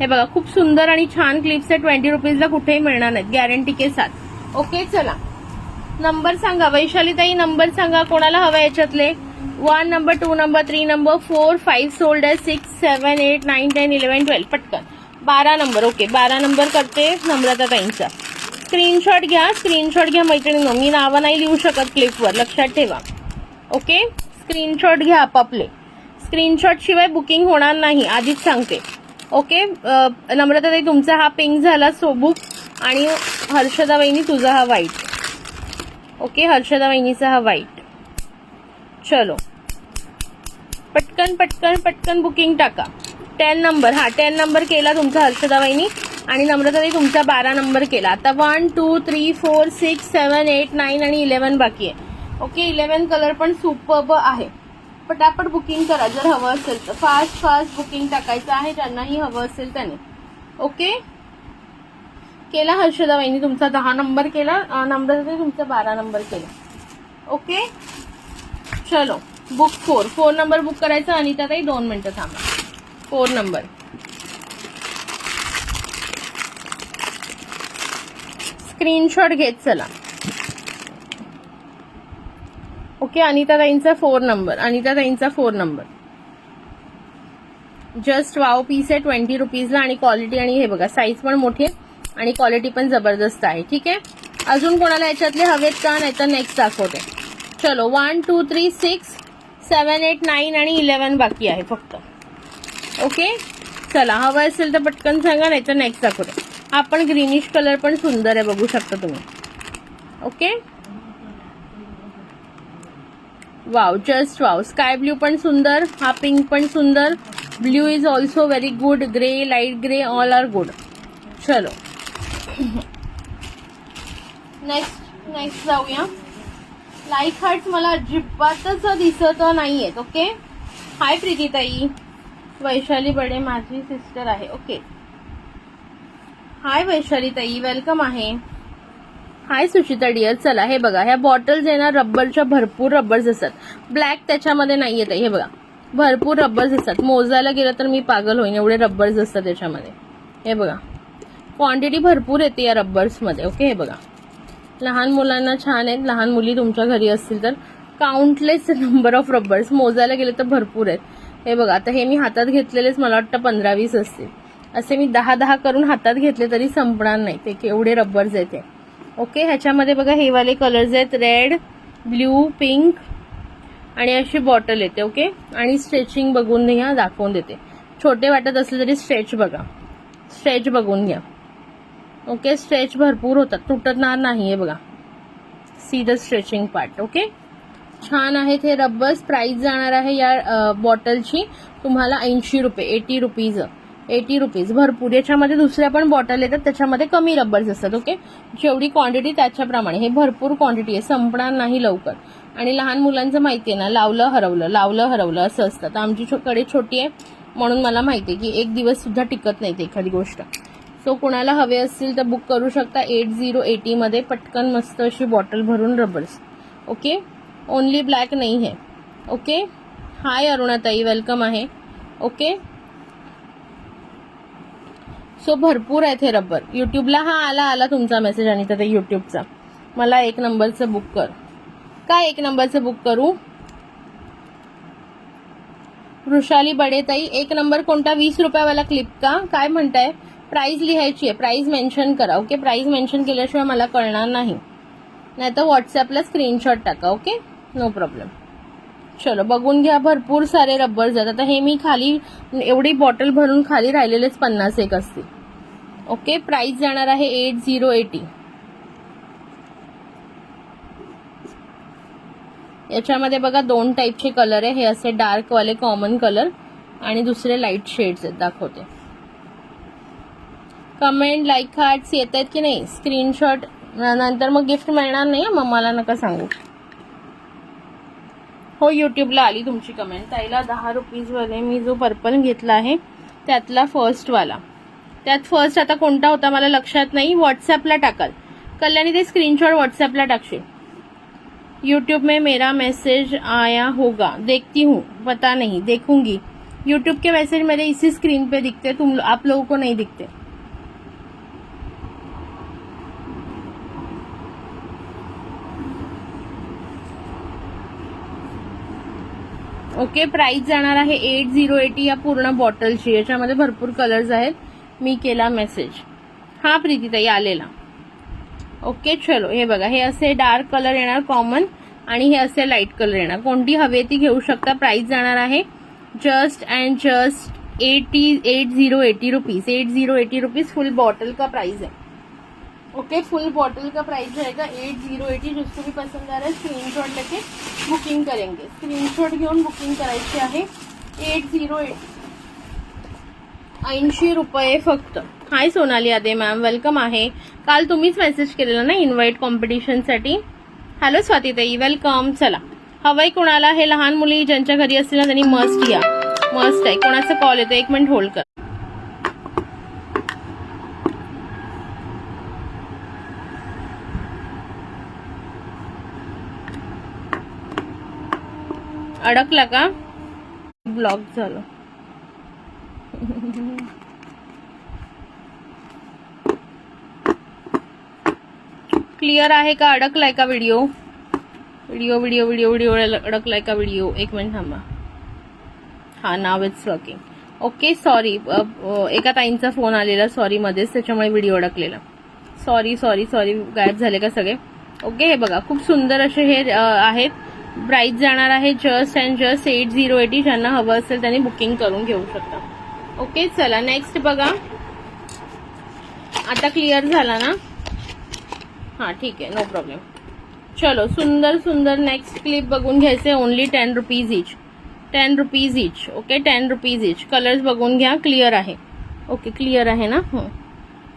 हे बघा, खूप सुंदर आणि छान क्लिप्स आहे. 20 रुपीजला कुठेही मिळणार नाहीत, गॅरंटी के साथ. ओके, चला नंबर सांगा. वैशालीताई नंबर सांगा, कोणाला हवा याच्यातले. 1 नंबर 2 नंबर 3 नंबर 4 5 सोल्ड आहे. 6 7 8 9 10 11 12 पटकन. 12 नंबर. ओके, 12 नंबर करते नम्रताताईंचा. स्क्रीनशॉट घ्या मैत्रिणींनो. मी नावं नाही लिहू शकत क्लिपवर, लक्षात ठेवा. ओके, स्क्रीनशॉट घ्या आपापले. स्क्रीनशॉट शिवाय बुकिंग होणार नाही, आधीच सांगते. ओके, नम्रताताई तुमचा हा पिंक झाला सोबुक, आणि हर्षदा वहिनी तुझा हा व्हाईट. ओके, हर्षदा वहिनीचा हा व्हाईट. चलो पटकन बुकिंग टाका. 10 नंबर. हा 10 नंबर केला तुमचा हर्षदा वहिनी, आणि नम्रताताई तुमचा 12 नंबर केला. आता 1 2 3 4 6 7 8 9 आणि 11 बाकी आहे. ओके, 11 कलर पण सुपर्ब आहे. पटापट बुकिंग करा जर हवं असेल तर. फास्ट बुकिंग टाकायचं आहे ज्यांनाही हवं असेल त्याने. ओके, केला हर्षदा वहिनी तुमचा 10 नंबर केला. नम्रताताई तुमचा 12 नंबर केला. ओके, चलो बुक 4 नंबर बुक करायचं. अनिताताई 2 मिनिटं थांबा. 4 नंबर. स्क्रीनशॉट घेत चला. ओके, अनिताताईंचा 4 नंबर. जस्ट वाव पीस आहे 20 रुपीजला, आणि क्वालिटी आणि हे बघा साईज पण मोठी आहे आणि क्वालिटी पण जबरदस्त आहे. ठीक आहे, अजून कोणाला याच्यातले हवेत का? नाही तर नेक्स्ट दाखवते. चलो 1 2 3 6 7 8 9 आणि 11 बाकी आहे फक्त. ओके, चला हवं असेल तर पटकन सांगा, नाही तर नेक्स्ट दाखवते. हा पण ग्रीनिश कलर पण सुंदर आहे, बघू शकता तुम्ही. Okay, wow, just wow. Sky blue पण सुंदर, हा पिंक पण सुंदर. Blue is also very good. Grey, light grey, all are good. चलो नेक्स्ट जाऊया. लाईक हार्ट मला अजिबातच दिसत नाहीयेत. ओके, हाय प्रीतीताई. वैशाली बडे माझी सिस्टर आहे. ओके, हाय वैशालीताई, वेलकम आहे. हाय सुचिता डिअर. चला हे बघा, ह्या बॉटल्स आहे ना, रब्बरच्या भरपूर रब्बर्स असतात. ब्लॅक त्याच्यामध्ये नाही येत. हे बघा, भरपूर रब्बर्स असतात. मोजायला गेलं तर मी पागल होईन, एवढे रब्बर्स असतात त्याच्यामध्ये. हे बघा, क्वांटिटी भरपूर येते या रब्बर्समध्ये. ओके, हे बघा, लहान मुलांना छान आहेत. लहान मुली तुमच्या घरी असतील तर काउंटलेस नंबर ऑफ रब्बर्स. मोजायला गेले तर भरपूर आहेत. हे बघा, आता हे मी हातात घेतलेलेच मला वाटतं 15-20 असतील. असे मी 10-10 करून हातात घेतले तरी संपणार नाही ते, केवढे रब्बर्स आहेत. ओके, ह्याच्यामध्ये बघा हे वाले कलर्स आहेत, रेड, ब्ल्यू, पिंक, आणि अशी बॉटल येते. ओके, आणि स्ट्रेचिंग बघून घ्या, दाखवून देते. छोटे वाटत असले तरी स्ट्रेच बघा, स्ट्रेच बघून घ्या. ओके, स्ट्रेच भरपूर होतात, तुटणार नाही. हे बघा, see the stretching part. Okay, छान आहेत हे रब्बर्स. प्राइस जाणार आहे या बॉटलची तुम्हाला 80 रुपये. 80 रुपीज भरपूर. याच्यामध्ये दुसऱ्या पण बॉटल येतात, त्याच्यामध्ये कमी रब्बर्स असतात. ओके, जेवढी क्वांटिटी त्याच्याप्रमाणे. हे भरपूर क्वांटिटी आहे, संपणार नाही लवकर. आणि लहान मुलांचं माहिती आहे ना, लावलं हरवलं असं असतं. तर आमची कडे छोटी आहे म्हणून मला माहिती आहे की एक दिवस सुद्धा टिकत नाही एखादी गोष्ट. सो कोणाला हवे असतील तर बुक करू शकता. 8080 मध्ये पटकन मस्त अशी बॉटल भरून रबर्स. ओके, ओनली ब्लॅक नाही है. ओके, हाय अरुणाताई, वेलकम आहे. ओके, सो भरपूर आहेत हे रबर. युट्यूबला हा आला तुमचा मेसेज आणि तर युट्यूबचा. मला 1 नंबरचं बुक कर. काय 1 नंबरचं बुक करू? वृषाली बडेताई, 1 नंबर कोणता? 20 रुपयावाला क्लिप का? काय म्हणताय? प्राइस लिहायची आहे, प्राइस मेन्शन करा. ओके, प्राइस मेन्शन केल्याशिवाय मला कळणार नाही. नाहीतर व्हॉट्सअपला स्क्रीनशॉट टाका. Okay, no problem. चलो बघून घ्या, भरपूर सारे रब्बर्स आहेत. आता हे मी खाली एवढी बॉटल भरून खाली राहिलेलेच 51 असतील. ओके, प्राइस जाणार आहे 8080. याच्यामध्ये बघा 2 टाईपचे कलर आहे. हे असे डार्क वाले कॉमन कलर आणि दुसरे लाईट शेड्स आहेत. दाखवते. कमेंट लाईक हार्ट्स येत आहेत की नाही, स्क्रीनशॉट, नंतर मग गिफ्ट मिळणार नाही मग मला नका सांगू. हो, युट्यूबला आली तुमची कमेंट. ताईला 10 रुपीजवाले मी जो पर्पल घेतला आहे त्यातला फर्स्टवाला, त्यात फर्स्ट आता कोणता होता मला लक्षात नाही. व्हॉट्सअपला टाकाल कल्याणी, ते स्क्रीनशॉट व्हॉट्सअपला टाकशील. यूट्यूब में मेरा मैसेज आया होगा, देखती हूँ, पता नहीं, देखूंगी. यूट्यूब के मैसेज मेरे इसी स्क्रीन पे दिखते, तुम आप लोगों को नहीं दिखते. ओके, प्राइस जाणार आहे 8080 या पूर्ण बॉटलची. याच्यामध्ये भरपूर कलर्स आहेत. मी केला मेसेज. हा प्रीतीताई आलेला. ओके, चलो हे बघा, हे असे डार्क कलर येणार कॉमन आणि हे असे लाईट कलर येणार. कोणती हवी ती घेऊ शकता. प्राइस जाणार आहे just and just 8080 rupees. 8080 rupees full bottle का प्राइस है. ओके, फुल बॉटल का प्राइस रहेगा 8080. जिसको भी पसंद आ रहा है स्क्रीनशॉट लेके बुकिंग करेंगे. स्क्रीनशॉट घेऊन बुकिंग करायची आहे. 8080 80 रुपये फक्त. हाय सोनाली आदे मॅम, वेलकम आहे. काल तुम्हीच मेसेज केलेला ना इन्व्हाइट कॉम्पिटिशनसाठी. हॅलो स्वातीताई, वेलकम. चला, हवंय कोणाला, हे लहान मुली ज्यांच्या घरी असतील ना त्यांनी मस्ट या. मस्त आहे. कोणाचा कॉल येतो, 1 मिनिट होल्ड कर. अडकला का, ब्लॉक झालं. क्लिअर आहे का, अडकलाय का video, video video video video अडकलाय का व्हिडिओ. 1 मिनिट थांबा. हा, नाव इट्स वर्किंग. ओके, सॉरी, एका ताईंचा फोन आलेला सॉरी मध्येच, त्याच्यामुळे व्हिडिओ अडकलेला. Sorry sorry sorry. गायब झाले का सगळे. ओके, हे बघा खूप सुंदर असे हे आहेत. प्राइस जाणार आहे जस्ट अँड जस्ट 8080. ज्यांना हवं असेल त्यांनी बुकिंग करून घेऊ शकता. ओके, चला नेक्स्ट बघा. आता क्लिअर झाला ना. हा, ठीक आहे, नो प्रॉब्लेम. चलो, सुंदर सुंदर नेक्स्ट क्लिप बघून घ्यायचे. Only 10 rupees each. 10 रुपीज इच. ओके, 10 रुपीज इच. कलर्स बघून घ्या. क्लिअर आहे. ओके, क्लिअर आहे ना.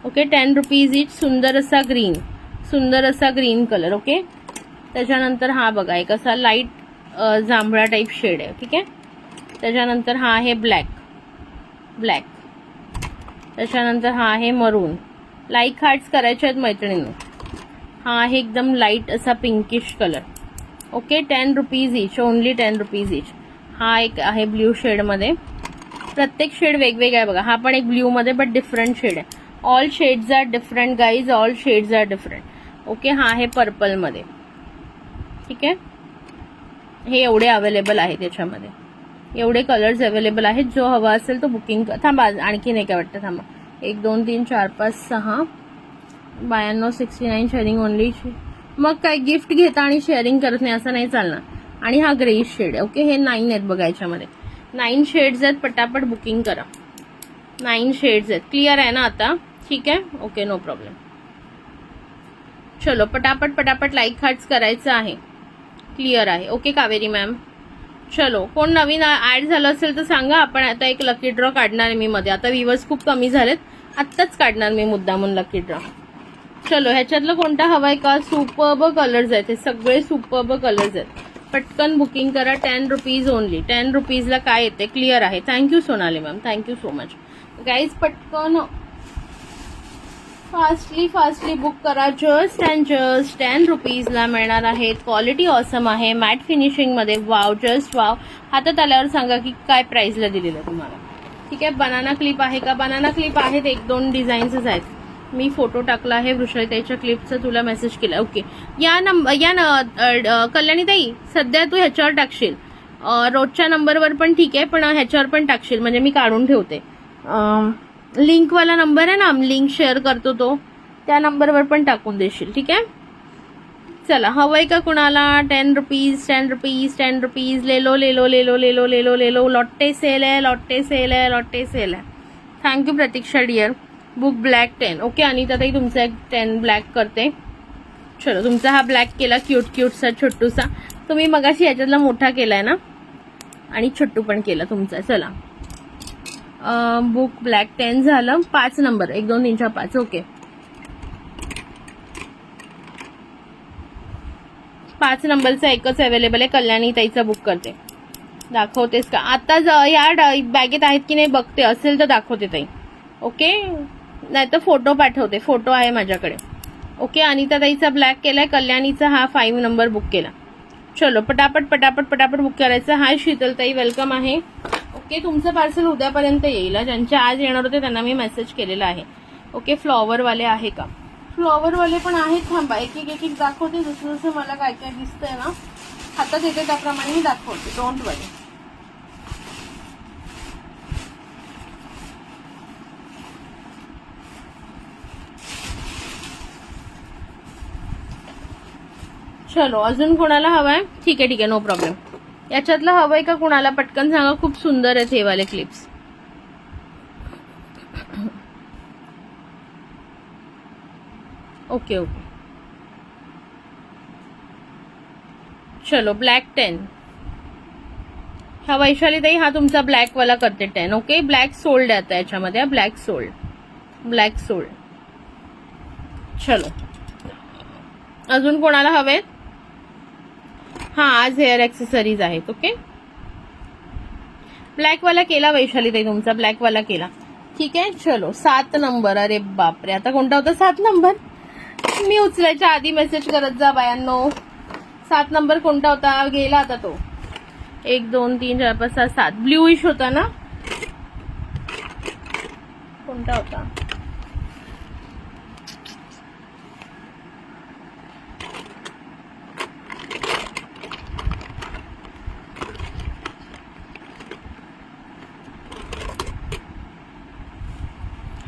ओके, 10 रुपीज इच. सुंदर असा ग्रीन, सुंदर असा ग्रीन कलर. ओके, त्याच्यानंतर हा बघा एक असा लाईट जांभळा टाईप शेड आहे. ठीक आहे. त्याच्यानंतर हा आहे ब्लॅक. ब्लॅक. त्याच्यानंतर हा आहे मरून. लाईक हार्ट्स करायचे आहेत मैत्रिणींनो. हा आहे एकदम लाईट असा पिंकिश कलर. ओके, 10 रुपीज इच. ओनली 10 रुपीज इच. हा एक आहे ब्ल्यू शेडमध्ये. प्रत्येक शेड वेगवेगळा आहे बघा. हा पण एक ब्ल्यू मध्ये बट डिफरंट शेड आहे. All shades are different guys, all shades are different. Okay, हा आहे पर्पल मध्ये. ठीक आहे. हे एवढे अवेलेबल आहेत याच्यामध्ये, एवढे कलर्स अवेलेबल आहेत. जो हवा असेल तो बुकिंग. थांबा, आणखी नाही काय वाटतं. थांबा, 1 2 3 4 5 6 92 69 शेअरिंग ओनली. मग काय गिफ्ट घेता आणि शेअरिंग करत नाही असं नाही चालणार. आणि हा ग्रे शेड आहे. ओके, हे 9 आहेत बघा. याच्यामध्ये 9 शेड्स आहेत. पटापट बुकिंग करा. 9 शेड्स आहेत. क्लिअर आहे ना आता. ठीक आहे. Okay, no problem. चलो, पटापट पटापट लाईक हार्ट्स करायचं आहे. क्लिअर आहे. Okay Kaveri ma'am. चलो, कोण नवीन ऍड झालं असेल तर सांगा. आपण आता एक लकी ड्रॉ काढणार आहे मी मध्ये. आता व्ह्यूअर्स खूप कमी झालेत, आत्ताच काढणार मी मुद्दामून लकी ड्रॉ. चलो, ह्याच्यातलं कोणता हवाय का. सुपर्ब कलर्स आहेत. हे सगळे सुपर्ब कलर्स आहेत. पटकन बुकिंग करा. 10 रुपीज ओनली. 10 रुपीजला काय येते. क्लिअर आहे. Thank you Sonali ma'am, thank you so much. Guys पटकन फास्टली बुक करा. जस्ट अँड जस्ट 10 रुपीजला मिळणार आहेत. क्वालिटी ऑसम आहे. मॅट फिनिशिंग मध्ये. Wow, just wow. हातात आल्यावर सांगा की काय प्राइसला दिलेलं तुम्हाला. ठीक आहे. बनाना क्लिप आहे का. बनाना क्लिप आहेत. 1-2 डिझाईन्सच आहेत. मी फोटो टाकला आहे वृषालीताईच्या क्लिपचा, तुला मेसेज केला. ओके, या कल्याणीताई सध्या तू ह्याच्यावर टाकशील. रोजच्या नंबरवर पण ठीक आहे, पण ह्याच्यावर पण टाकशील म्हणजे मी काढून ठेवते. लिंकवाला नंबर आहे ना, लिंक शेअर करतो तो, त्या नंबरवर पण टाकून देशील. ठीक आहे. चला हवंय का कुणाला? 10 रुपीज 10 रुपीज 10 रुपीज ले लो ले लो ले लो ले लो ले लो ले लो. लॉट्टे सेल आहे, लॉट्टे सेल आहे, लॉट्टे सेल आहे. Thank you Pratiksha dear. Book black 10. Okay Anita ताई तुमचा एक 10 ब्लॅक करते. चलो तुमचा हा ब्लॅक केला क्यूट क्यूटसा छोटूसा. तुम्ही मगाशी याच्यातला मोठा केलाय ना आणि छोटू पण केला तुमचा. चला बुक ब्लॅक 10 झालं. 5 नंबर 1 2 3 4 5. ओके 5 नंबरचा एकच अवेलेबल आहे. कल्याणी ताईचा बुक करते. दाखवतेस का आता? या बॅगेत आहेत की नाही बघते, असेल तर दाखवते ताई. ओके नाही तर फोटो पाठवते, फोटो आहे माझ्याकडे. ओके अनिता ताईचा ब्लॅक केलाय, कल्याणीचा हा 5 नंबर बुक केला. चलो पटापट पटापट पटापट बुक करायचं. हाय शीतलताई वेलकम आहे. ओके तुमचं पार्सल उद्यापर्यंत येईल. ज्यांच्या आज येणार होते त्यांना मी मेसेज केलेला आहे. ओके फ्लॉवरवाले आहे का? फ्लॉवरवाले पण आहेत. थांबा एक एक दाखवते. जसं जसं मला काय काय दिसतंय ना हातात येते त्याप्रमाणे मी दाखवते. डोंट वरी. चलो अजून कोणाला हवाय? ठीक आहे नो प्रॉब्लेम. याच्यातलं हवंय का कुणाला? पटकन सांगा. खूप सुंदर आहेत हे वाले क्लिप्स. ओके ओके चलो ब्लॅक 10. हा वैशाली ताई हा तुमचा ब्लॅक वाला करते 10. ओके ब्लॅक सोल्ड आता याच्यामध्ये. Black sold black sold. चलो अजून कोणाला हवे? हा आज हेअर ऍक्सेसरीज आहेत. ओके ब्लॅक वाला केला वैशाली ताई तुमचा ब्लॅक वाला केला. ठीक आहे चलो 7 नंबर. अरे बापरे आता कोणता होता 7 नंबर? मी उचलायच्या आधी मेसेज करत जा बायांनो. 7 नंबर कोणता होता? गेला आता तो. 1 2 3 4 5 6 7 ब्ल्यूइश होता ना? कोणता होता?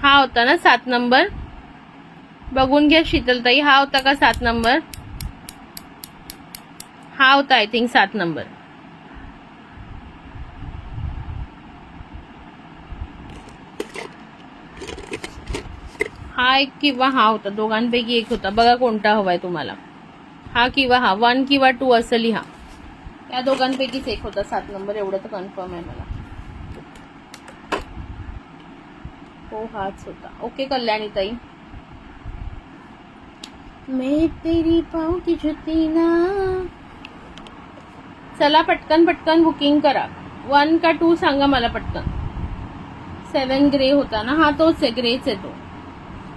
हा होता ना 7 नंबर. बघून घ्या शीतलताई. हा होता का 7 नंबर? हा होता आय थिंक 7 नंबर. हा एक किंवा हा होता. दोघांपैकी एक होता. बघा कोणता हवाय तुम्हाला. हा किंवा हा 1 किंवा 2 असं लिहा. या दोघांपैकीच एक होता 7 नंबर. एवढं तर कन्फर्म आहे मला. हो हाच होता. ओके कल्याणी ताई. मैं तेरी पाँव की जुती ना. चला पटकन पटकन बुकिंग करा. 1 का 2 सांगा मला पटकन. 7 ग्रे होता ना? हा तोच आहे. ग्रेच आहे तो.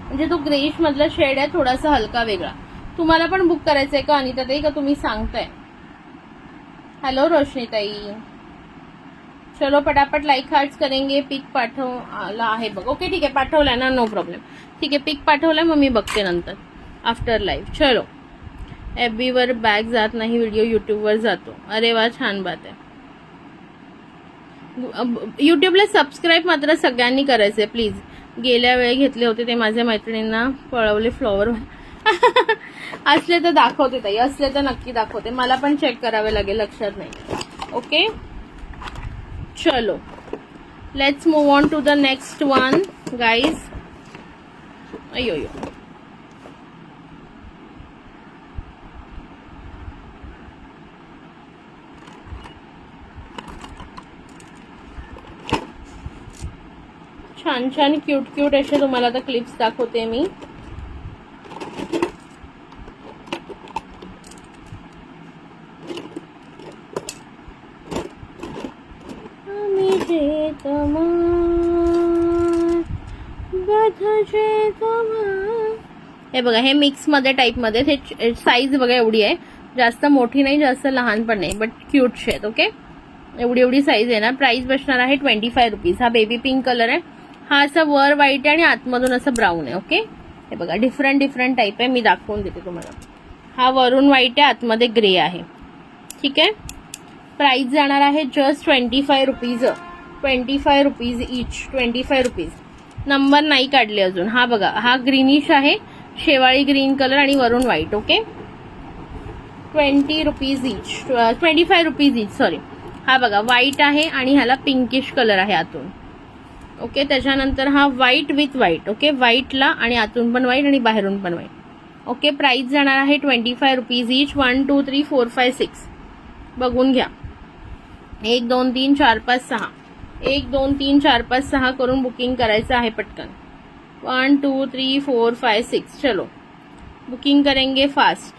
म्हणजे तो ग्रेश मधला शेड आहे थोडासा हलका वेगळा. तुम्हाला पण बुक करायचंय का अनिता ताई? का तुम्ही सांगताय? हॅलो रोशनी ताई. चलो पटापट लाइक हार्ट्स करेंगे. पिक पाठवला आहे बघ. ओके ठीक आहे पाठवलाय ना नो प्रॉब्लेम. ठीक आहे पिक पाठवलाय मग मी बघते नंतर आफ्टर लाईव्ह. चलो FB वर बॅग जात नाही व्हिडिओ यूट्यूबवर जातो. अरे वा छान बात आहे. यूट्यूबला सबस्क्राईब मात्र सगळ्यांनी करायचंय प्लीज. गेल्या वेळी घेतले होते ते माझ्या मैत्रिणींना पळवले फ्लॉवर. असले तर दाखवते ताई. असले तर नक्की दाखवते. मला पण चेक करावे लागेल लक्षात नाही. ओके चलो let's move on to the next one guys. अयो छान छान क्यूट क्यूट असे तुम्हाला आता क्लिप्स दाखवते मी. हे बघा हे मिक्स मध्ये टाइप मध्ये. हे साईज बघा एवढी आहे. जास्त मोठी नाही जास्त लहान पण नाही बट क्यूट शेत. ओके एवढी एवढी साईज आहे ना. प्राइस बसणार आहे 25 रुपीज. हा बेबी पिंक कलर आहे. हा असं वर व्हाईट आहे आणि आतमधून असं ब्राऊन आहे. ओके हे बघा डिफरंट डिफरंट टाइप आहे. मी दाखवून देते तुम्हाला. हा वरून व्हाईट आहे आतमध्ये ग्रे आहे. ठीक आहे प्राइस जाणार आहे just 25 rupees. 25 rupees each. 25 rupees. Number नाही काढले अजून. हा बघा हा ग्रीनिश आहे शेवाळी ग्रीन कलर आणि वरून white. Okay 20 rupees each, 25 rupees each, sorry. हा बघा व्हाईट आहे आणि ह्याला पिंकिश कलर आहे आतून. ओके, त्याच्यानंतर हा व्हाईट विथ व्हाईट. ओके, व्हाईटला आणि आतून पण व्हाईट आणि बाहेरून पण व्हाईट. ओके, प्राइस जाणार आहे 25 रुपीज इच. 1 2 3 4 5 6 बघून घ्या. 1 2 3 4 5 6 1 2 3 4 5 6 करून बुकिंग करायचं आहे पटकन. 1 2 3 4 5 6 चलो बुकिंग करेंगे फास्ट.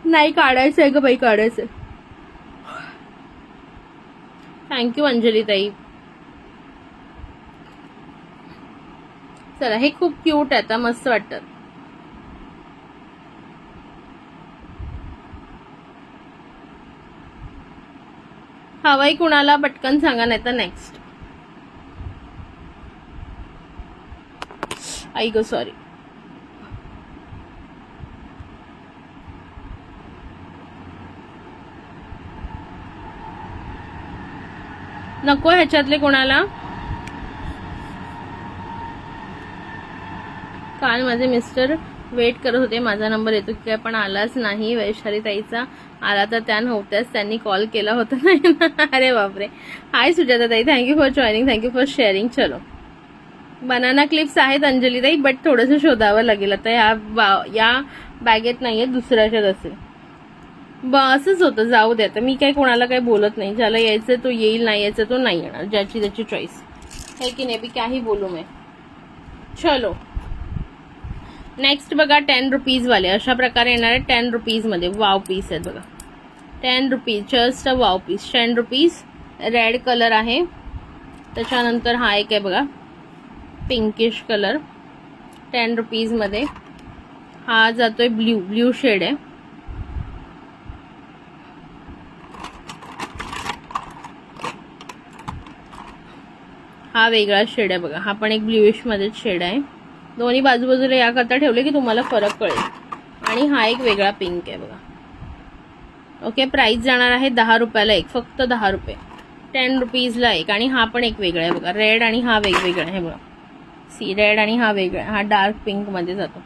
नाही काढायचं आहे ग बाई, काढायचं. थँक्यू अंजली ताई. चला, हे खूप क्यूट आहे, आता मस्त वाटतं. हवाई कुणाला पटकन सांगा, नाही तर नेक्स्ट. आई गो सॉरी. नको ह्याच्यातले कोणाला. काल माझे मिस्टर वेट करत होते, माझा नंबर येतो की काय, पण आलाच नाही. वैशाली ताईचा आला तर त्या नव्हत्याच, त्यांनी कॉल केला होता नाही ना. अरे बापरे. Hi Sujata tai, thank you for joining, thank you for sharing. चलो, बनाना क्लिप्स आहेत अंजली ताई, बट थोडंसं शोधावं लागेल आता. या बॅगेत नाहीये, दुसऱ्याच्यात असेल. असंच होतं, जाऊ दे आता. मी काय कोणाला काही बोलत नाही. ज्याला यायचं तो येईल, नाही यायचं तो नाही येणार. ज्याची त्याची चॉईस है की नाही. बी काही बोलू मैं. चलो नेक्स्ट बघा 10 रुपीज वाले. अशा प्रकारे येणार आहे 10 रुपीज मध्ये. वाव पीस आहेत बघा. 10 rupees, just a wow piece. 10 rupees. Red colour आहे. त्याच्यानंतर हा एक आहे बघा, पिंकिश कलर. 10 रुपीज मध्ये. हा जातोय ब्ल्यू शेड आहे. हा वेगळा शेड आहे बघा. हा पण एक ब्ल्यूइश मध्ये शेड आहे. दोन्ही बाजूबाजूला याकरता ठेवले की तुम्हाला फरक कळेल. आणि हा एक वेगळा पिंक आहे बघा. ओके, प्राइस जाणार आहे 10 रुपयाला एक, फक्त 10 रुपये. 10 रुपीजला एक. आणि हा पण एक वेगळा आहे बघा, रेड आणि हा वेगवेगळा आहे बघा. सी, रेड आणि हा वेगळा, हा डार्क पिंक मध्ये जातो.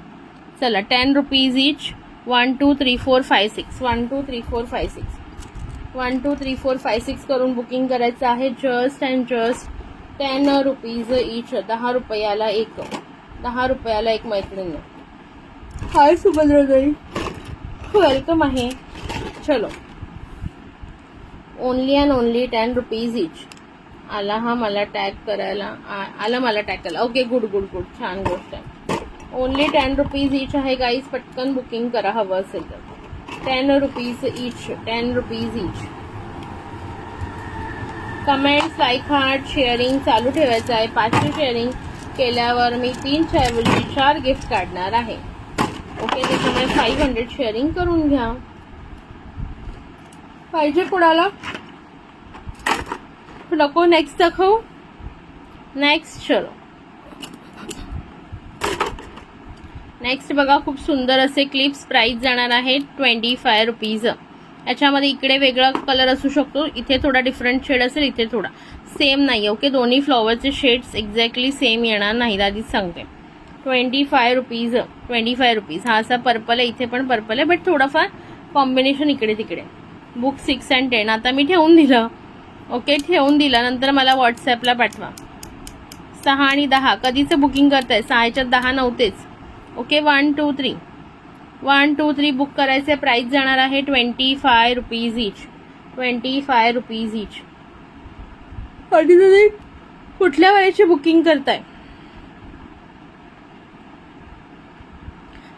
चला 10 रुपीज इच. 1 2 3 4 5 6 1 2 3 4 5 6 1 2 3 4 5 6 करून बुकिंग करायचं आहे. Just and just 10 rupees each. 10 रुपयाला एक. 10 रुपयाला एक मैत्रीण. हाय सुभद्राताई, वेलकम आहे. चलो, ओनली अँड ओनली 10 रुपीज इच. आला हा मला टॅग करायला, आला मला टॅग करायला. ओके, गुड गुड गुड, छान गोष्ट आहे. ओनली 10 रुपीज इच आहे गाईज. पटकन बुकिंग करा हवं असेल तर. 10 rupees each. 10 rupees each. Comments, like, heart, sharing चालू ठेवायचं आहे. 500 शेअरिंग केल्यावर मी 3च्या ऐवजी 4 गिफ्ट काढणार आहे. ओके, त्याच्यामुळे 500 शेअरिंग करून घ्या. पाहिजे कोणाला. नको नेक्स्ट दाखव. नेक्स्ट. चलो नेक्स्ट बघा, खूप सुंदर असे क्लिप्स. प्राइस जाणार आहे 25 रुपीज. याच्यामध्ये इकडे वेगळा कलर असू शकतो, इथे थोडा डिफरंट शेड असेल, इथे थोडा. सेम नाही. ओके, दोन्ही फ्लॉवरचे शेड्स एक्झॅक्टली सेम येणार नाहीत, आधीच सांगते. 25 रुपीज. 25 रुपीज. हा असा पर्पल आहे, इथे पण पर्पल आहे, बट थोडाफार कॉम्बिनेशन इकडे तिकडे. Book 6 and 10. आता मी ठेवून दिलं. ओके, ठेवून दिलं. नंतर मला व्हॉट्सॲपला पाठवा. 6 आणि 10 कधीचं बुकिंग करताय? 6च्या 10 नव्हतेच. ओके, 1 2 3 1 2 3 बुक करायचे. प्राइस जाणार आहे 25 रुपीज इच. 25 rupees each. कुठल्या वेळेची बुकिंग करताय?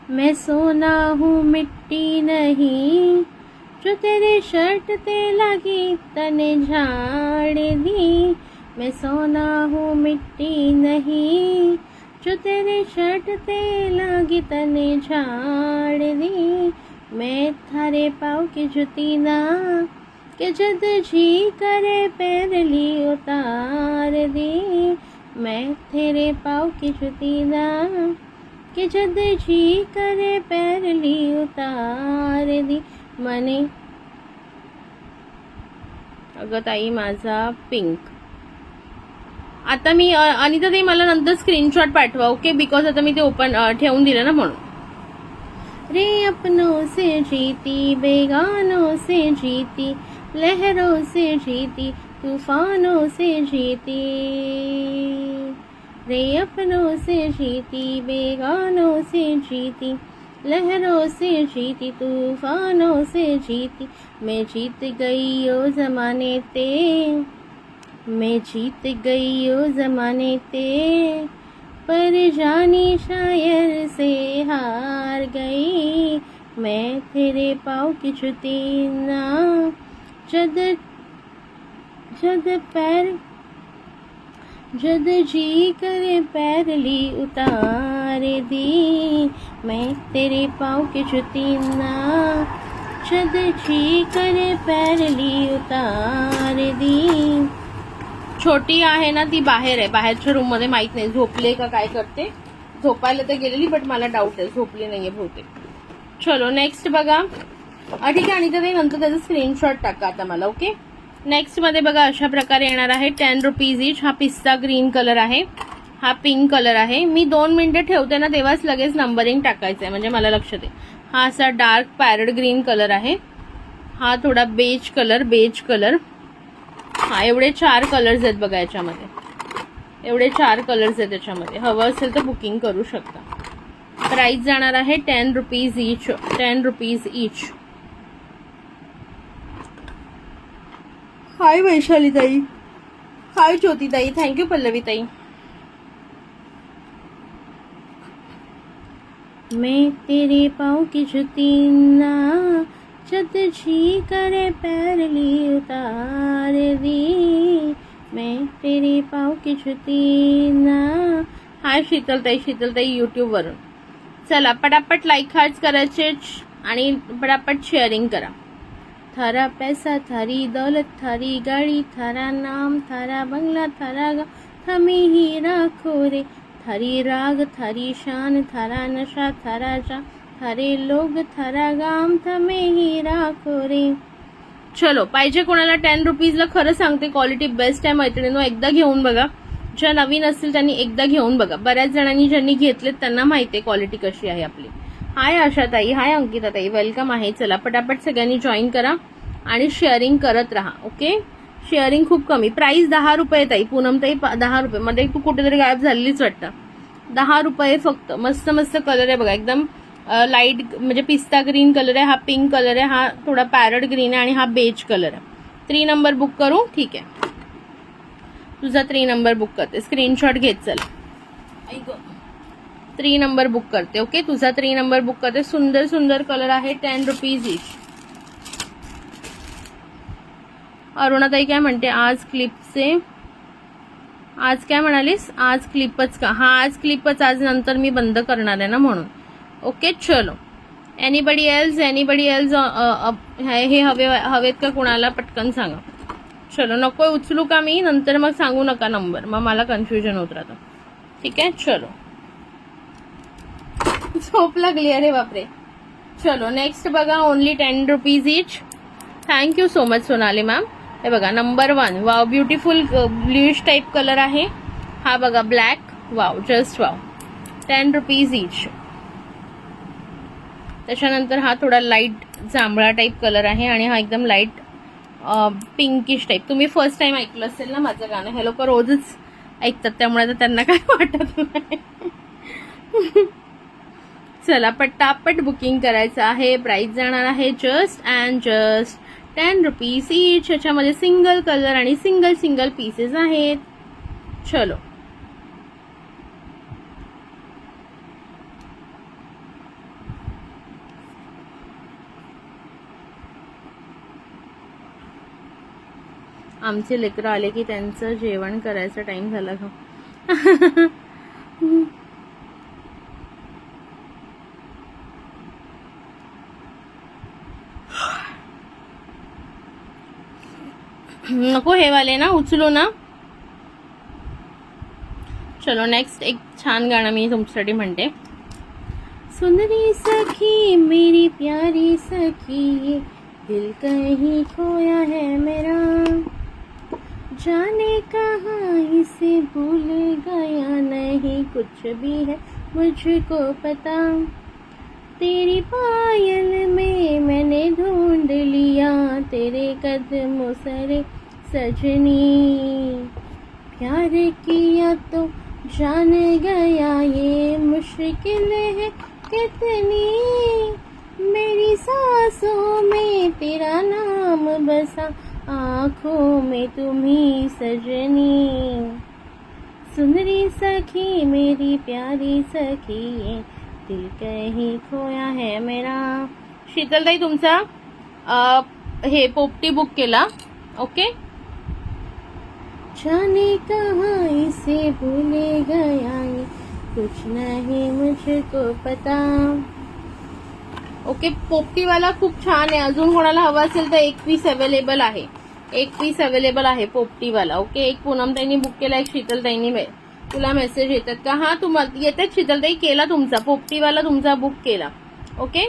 मैं सोना हूँ मिट्टी नहीं, जो तेरे शर्ट ते लगी तने झाड़ दी. मैं सोना हूँ मिट्टी नहीं, जो तेरे शर्ट ते लगी तने झाड़ दी. मैं थारे पाँव की जुती ना, के जद जी करे पैर ली उतार दी. मैं तेरे पाँव की जुती ना, के जद जी करे पैर ली उतार दी. मने अगं ताई माझा पिंक. आता मी अनिता ताई मला नंतर स्क्रीनशॉट पाठवा. ओके, बिकॉज आता मी ते ओपन ठेवून दिलं ना म्हणून. रे अपनों से जीती बेगानों से जीती, लहरों से जीती तूफानों से जीती, रे अपनों से जीती बेगानों से जीती, लहरों से जीती तूफानों से जीती, मैं जीत गई ओ ज़माने ते, मैं जीत गई ओ ज़माने ते, पर जानी शायर से हार गई, मैं तेरे पाँव की जुती ना, जद जद पैर जद जी करे पैर ली उतार दी, मैं तेरे पाँव की जुती ना, जद जी करे पैर ली उतार दी. छोटी आहे ना ती बाहेर आहे, बाहेरच्या रूम मध्ये, माहित नाही झोपले का काय करते. झोपायला तर गेलेली बट मला डाऊट आहे झोपली नाहीये बहुतेक. चलो नेक्स्ट बघा. ठीक आहे आणि ते नंतर त्याचा स्क्रीनशॉट टाका आता मला. ओके नेक्स्ट मध्ये बघा अशा प्रकारे येणार आहे 10 रुपीज इच. हा पिस्ता ग्रीन कलर आहे, हा पिंक कलर आहे. मी 2 मिनिटं ठेवते ना तेव्हाच लगेच नंबरिंग टाकायचं आहे म्हणजे मला लक्षात येईल. हा असा डार्क पॅरट ग्रीन कलर आहे, हा थोडा बेज कलर. हा एवढे 4 कलर्स आहेत बघा याच्यामध्ये, एवढे 4 कलर्स आहेत याच्यामध्ये. हवं असेल तर बुकिंग करू शकता. प्राइस जाणार आहे 10 रुपीज इच, 10 रुपीज इच. हाय वैशाली ताई, हाय ज्योती ताई, थँक्यू पल्लवी ताई. मैं तेरे पाँव की जुती ना, जद जी करे पैर ली उतार दी, मैं तेरे पाँव की जुती ना. हाय शीतलताई यूट्यूब वरून. चला पटापट लाईक हार्ट्स करायचे आणि पटापट शेअरिंग करा. थारा पैसा थारी दौलत थारी गाड़ी, थारा नाम थारा बंगला थारा गाँव, थमी ही राखो रे, थारी राग थारी शान, थारा नशा थारा जा, थारे लोग थारा गाम, थमे ही राखो रे. चलो पाहिजे कोणाला 10 रुपीजला. खरं सांगते क्वालिटी बेस्ट आहे मैत्रिणींनो, एकदा घेऊन बघा. ज्या नवीन असतील त्यांनी एकदा घेऊन बघा. बऱ्याच जणांनी ज्यांनी घेतलेत त्यांना माहिती आहे क्वालिटी कशी आहे आपली. हाय आशाताई, हाय अंकिताताई, वेलकम आहे. चला पटापट सगळ्यांनी जॉईन करा आणि शेअरिंग करत राहा. ओके शेअरिंग खूप कमी. प्राइस 10 रुपये ताई, पूनमताई 10 रुपये. मध्ये तू कुठेतरी गायब झालेलीच वाटतं. 10 रुपये फक्त. मस्त मस्त कलर आहे बघा, एकदम लाईट म्हणजे पिस्ता ग्रीन कलर आहे, हा पिंक कलर आहे, हा थोडा पॅरट ग्रीन आहे आणि हा बेज कलर आहे. 3 नंबर बुक करू. ठीक आहे तुझा 3 नंबर बुक करते, स्क्रीनशॉट घेत. चला 3 नंबर बुक करते. ओके तुझा 3 नंबर बुक करते. सुंदर सुंदर कलर आहे, 10 रुपीज इच. अरुणाताई काय म्हणते आज क्लिपचे, आज काय म्हणालीस, आज क्लिपच का. हा आज क्लिपच, आज नंतर मी बंद करणार आहे ना म्हणून. ओके चलो एनीबडी एल्स हे हवेत का कुणाला पटकन सांगा. चलो नको उचलू का मी, नंतर मग सांगू नका नंबर, मग मला कन्फ्युजन होत राहतं. ठीक आहे चलो. झोप लागली अरे बापरे. चलो नेक्स्ट बघा only 10 rupees each. Thank you so much Sonali ma'am. हे बघा number 1. Wow beautiful bluish type colour आहे. हा बघा black. Wow just wow. 10 rupees each. त्याच्यानंतर हा थोडा लाईट जांभळा टाईप कलर आहे आणि हा एकदम लाईट पिंकिश टाईप. तुम्ही फर्स्ट टाइम ऐकलं असेल ना माझं गाणं, हे लोक रोजच ऐकतात त्यामुळे तर त्यांना काय वाटत नाही. चला पटापट बुकिंग करायचं आहे. प्राइस जाणार आहे जस्ट अँड जस्ट 10 रुपीज इच. याच्यामध्ये सिंगल कलर आणि सिंगल पीसेस आहेत. चलो आमचे लेकरं आले की त्यांचं जेवण करायचा टाइम झाला का. नको हे वाले ना उचलू ना. चलो नेक्स्ट एक छान गाणं मी तुमच्यासाठी म्हणते. सुंदरी सखी मेरी प्यारी सखी, दिल कहीं खोया है मेरा, जाने कहाँ इसे भूल गया नहीं, कुछ भी है मुझको पता, तेरी पायल में मैंने ढूंढ लिया तेरे कदमों सरे सजनी, प्यार किया तो जान गया ये मुश्किल है कितनी, मेरी सांसों में तेरा नाम बसा आँखों में तुम्ही सजनी, सुंदरी सखी मेरी प्यारी सखी ये दिल कहीं खोया है मेरा. शीतलताई तुमचा हे पोपटी बुक केला. ओके. जाने कहाँ इसे भूले गया ये कुछ नहीं मुझको पता. ओके. पोपटीवाला खूप छान आहे. अजून कोणाला हवा असेल तर एक पीस अवेलेबल आहे. एक पीस अवेलेबल आहे पोपटीवाला. ओके. एक पूनमताईंनी बुक केला, एक शीतलताईंनी. तुला मेसेज येतात का? हा तुम्हाला येतात शीतलताई. केला तुमचा पोपटीवाला तुमचा बुक केला. ओके.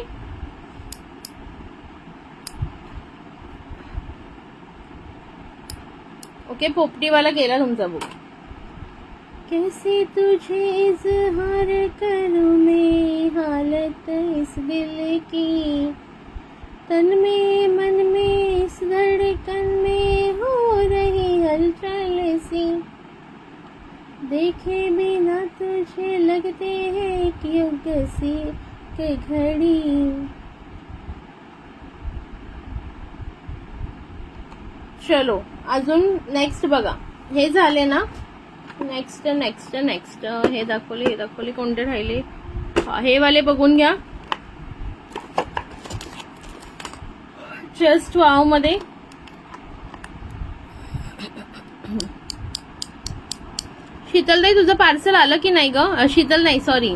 ओके. पोपटीवाला केला तुमचा बुक. कैसे तुझे इजहार करूं मैं हालत इस दिल की, तन में मन में इस धड़कन में हो रही हलचल सी, देखे बिना तुझे लगते हैं एक युग सी के घड़ी. चलो अजून नेक्स्ट बघा. हे झाले ना. नेक्स्ट नेक्स्ट नेक्स्ट हे दाखवले कोणते राहिले. हे वाले बघून घ्या. जस्ट वाव मध्ये शीतलताई तुझं पार्सल आलं की नाही ग? शीतल नाही, सॉरी,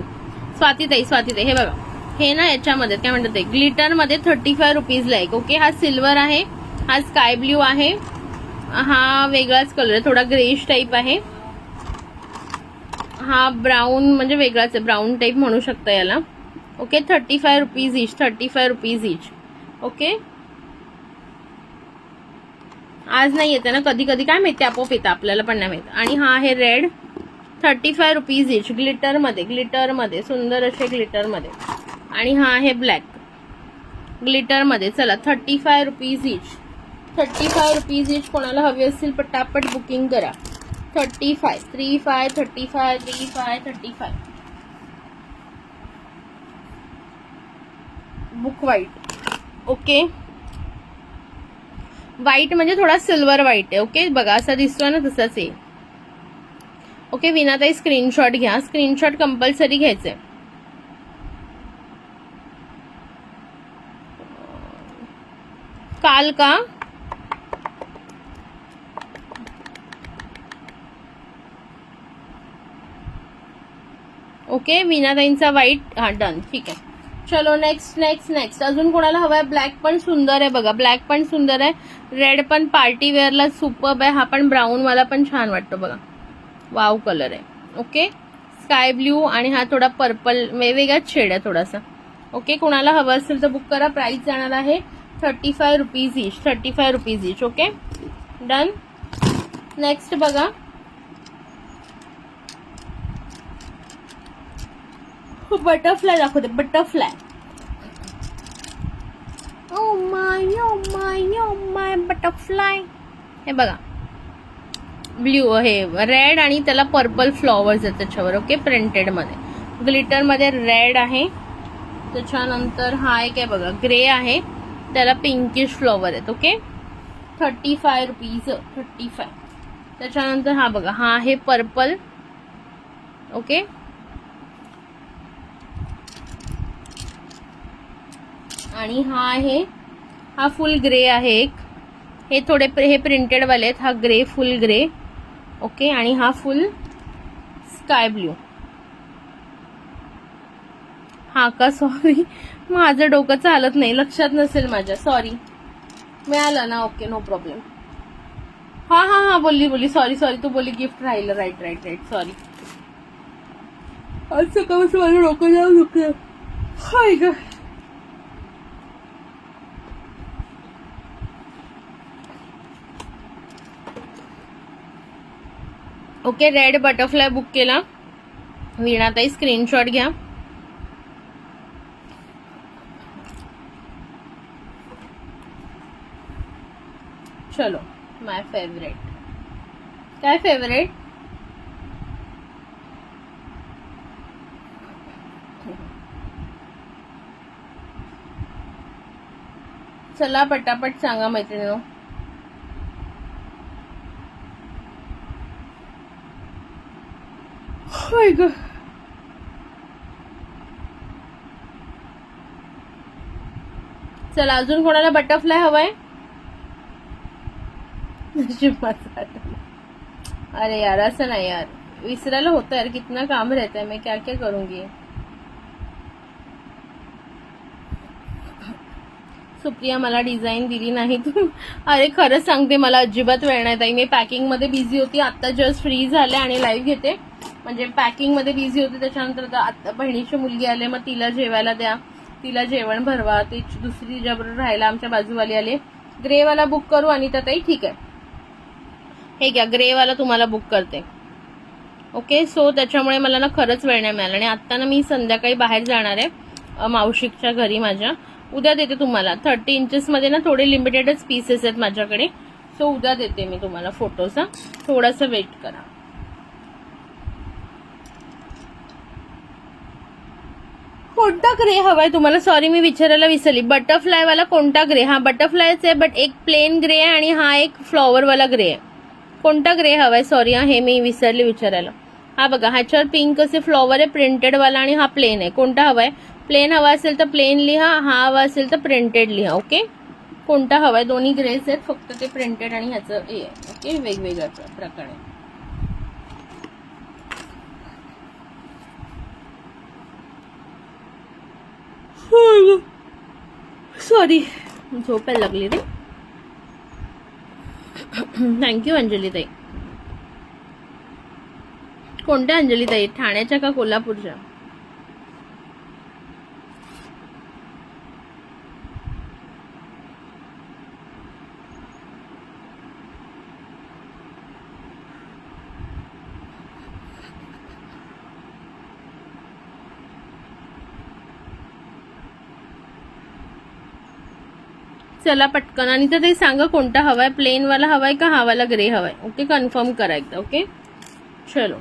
स्वातीताई. हे बघा. हे ना याच्यामध्ये काय म्हणतात ते ग्लिटर मध्ये 35 रुपीजला एक. ओके. हा सिल्वर आहे, हा स्काय ब्ल्यू आहे, हा वेगळाच कलर आहे, थोडा ग्रेश टाईप आहे, हा ब्राऊन म्हणजे वेगळाच आहे, ब्राऊन टाईप म्हणू शकता याला. Okay. 35 rupees each. 35 rupees each. Okay. आज नाही येते ना, कधी कधी काय माहिती आपोआप येतं, आपल्याला पण नाही माहित. आणि हा आहे रेड. 35 rupees each. ग्लिटर मध्ये सुंदर असे ग्लिटर मध्ये. आणि हा आहे ब्लॅक ग्लिटर मध्ये. चला 35 रुपीज इच. 35 rupees each. कोणाला हवी असतील पटापट बुकिंग करा. 35 35 35 35 35. Book white. ओके. व्हाईट म्हणजे थोडा सिल्वर व्हाईट आहे. ओके. बघा असा दिसतोय ना, तसाच आहे. ओके. विनाताई स्क्रीनशॉट घ्या. स्क्रीनशॉट कंपल्सरी घ्यायचे. काल का? ओके. विनाताईंचा व्हाईट. हा डन. ठीक आहे. चलो नेक्स्ट नेक्स्ट नेक्स्ट. अजून कोणाला हवाय? ब्लॅक पण सुंदर आहे बघा. ब्लॅक पण सुंदर आहे. रेड पण पार्टी वेअरला सुपर्ब आहे. हा पण ब्राऊन वाला पण छान वाटतो बघा. वाव कलर आहे. ओके. स्काय ब्ल्यू आणि हा थोडा पर्पल, वेगवेगळाच शेड आहे थोडासा. ओके. कोणाला हवं असेल तर बुक करा. प्राइस जाणार आहे 35 rupees each. 35 rupees each. Okay. Done. Next बघा. बटरफ्लाय दाखवते. बटरफ्लाय. Oh my butterfly. हे बघा. ब्ल्यू हे रेड आणि त्याला पर्पल फ्लॉवर्स आहेत त्याच्यावर. ओके. प्रिंटेड मध्ये ग्लिटर मध्ये रेड आहे. त्याच्यानंतर हा एक आहे बघा ग्रे आहे, त्याला पिंकिश फ्लॉवर आहेत. ओके. 35 रुपीज. 35. त्याच्यानंतर हा बघा, हा आहे पर्पल. ओके. आणि हा आहे, हा फुल ग्रे आहे एक. हे थोडे हे प्रिंटेड वाले आहेत. हा ग्रे, फुल ग्रे. ओके. आणि हा फुल स्काय ब्ल्यू. हा का? सॉरी, माझं डोकं चालत नाही, लक्षात नसेल माझ्या. सॉरी. मिळालं ना? ओके. No problem. हा हा हा बोलली. सॉरी. तू बोलली गिफ्ट राहिलं. राईट. सॉरी. आज सकाळपासून माझं डोकं जाऊ दुखलं. हाय ग. ओके. रेड बटरफ्लाय बुक केला. वीणाताई स्क्रीनशॉट घ्या. चलो माय फेवरेट. काय फेवरेट? चला पटापट सांगा मैत्रिणींनो. चला अजून कोणाला बटरफ्लाय हवाय? अरे यार असं नाही यार, विसरायला होतं यार, कितना काम रहता है, मैं क्या क्या करूंगी. सुप्रिया मला डिझाईन दिली नाही तू. अरे खरंच सांगते मला अजिबात वेळ नाही ताई. मी पॅकिंग मध्ये बिझी होती, आता जस्ट फ्री झाले आणि लाईव्ह घेते. म्हणजे पॅकिंग मध्ये बिझी होते, त्याच्यानंतर आता बहिणीची मुलगी आले, मग तिला जेवायला द्या, तिला जेवण भरवा. ती दुसरी जबर राहायला आमच्या बाजूवाली आले. ग्रेवाला बुक करू अनिता ताई? ठीक आहे, हे घ्या ग्रेवाला तुम्हाला बुक करते. ओके. सो त्याच्यामुळे मला ना खरंच वेळ नाही मिळाला आणि आता ना मी संध्याकाळी बाहेर जाणार आहे मावशीच्या घरी माझ्या. उद्या देते तुम्हाला. 30 इंचेस मध्ये ना थोडे लिमिटेडच पीसेस आहेत माझ्याकडे. सो उद्या देते मी तुम्हाला फोटोचा. थोडासा वेट करा. कोणता ग्रे हवाय तुम्हाला? सॉरी मी विचारायला विसरली. बटरफ्लाय वाला कोणता ग्रे? हा बटरफ्लायच आहे, बट एक प्लेन ग्रे आहे आणि हा एक फ्लॉवर वाला ग्रे आहे. कोणता ग्रे हवाय? सॉरी हा, हे मी विसरली विचारायला. हा बघा, ह्याच्यावर पिंक असे फ्लॉवर आहे प्रिंटेड वाला आणि हा प्लेन आहे. कोणता हवाय? प्लेन हवा असेल तर प्लेन लिहा, हा हवा असेल तर प्रिंटेड लिहा. ओके. कोणता हवाय? दोन्ही ग्रेस आहेत, फक्त ते प्रिंटेड आणि ह्याचं हे आहे. ओके, वेगवेगळ्या प्रकारे. सॉरी झोपायला लागली रे. थँक्यू अंजली ताई. कोणत्या अंजली ताई? ठाण्याच्या का कोल्हापूरच्या? चला पटकन. आणि तर ते सांगा कोणता हवाय? प्लेन वाला हवाय का हा वाला ग्रे हवाय? ओके, कन्फर्म करा एकदा. ओके चलो.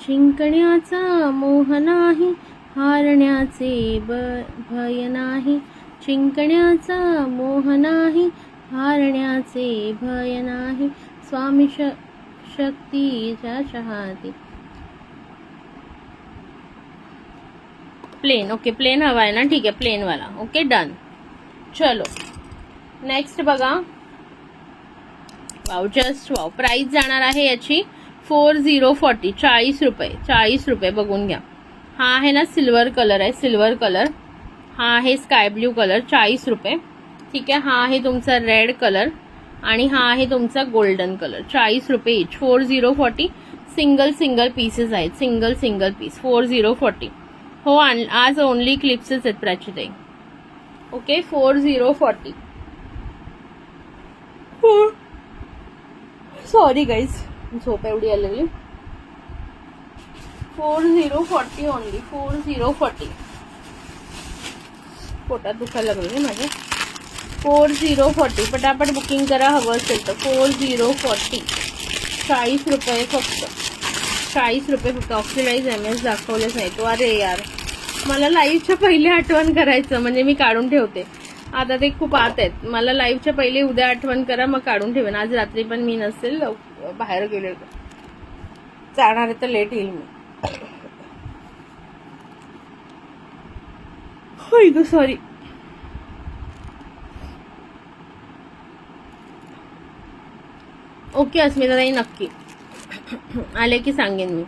चिंकण्याचा मोह नाही, हारण्याचे भय नाही. चिंकण्याचा मोह नाही, हारण्याचे भय नाही. स्वामी शक्तीच्या चहाती. प्लेन. ओके, प्लेन हवा आहे ना? ठीक आहे, प्लेन वाला. Okay done. चलो नेक्स्ट बघा. Wow, just wow. प्राइस जाणार आहे याची 4040, 40 रुपये. 40 रुपये बघून घ्या. हा आहे ना सिल्वर कलर आहे, सिल्वर कलर. हा आहे स्काय ब्ल्यू कलर. 40 रुपये. ठीक आहे. हा आहे तुमचा रेड कलर आणि हा आहे तुमचा गोल्डन कलर. 40 रुपये इच. 4040. सिंगल पीसेस आहेत, सिंगल पीस. 4040. हो, आज ओनली क्लिप्सच आहेत प्राची. ओके, 4040. सॉरी गाईज, झोप एवढी आलेली. 4040 ओनली. 4040. पोटात दुखायला लागले माझ्या. 4040. पटापट बुकिंग करा हवं असेल तर. 4040. 40 रुपये फक्त. 40 रुपये फक्त. ऑक्सिडाइज MS दाखवलेच नाही तो. अरे यार, मला लाईव्हच्या पहिले आठवण करायचं, म्हणजे मी काढून ठेवते. आता ते खूप आत आहेत. मला लाईव्हच्या पहिले उद्या आठवण करा, मग काढून ठेवेन. आज रात्री पण मी नसेल, बाहेर गेले जाणार आहे तर लेट येईल मी. होय ग, सॉरी. ओके अस्मिता ताई, नक्की आले की सांगेन मी.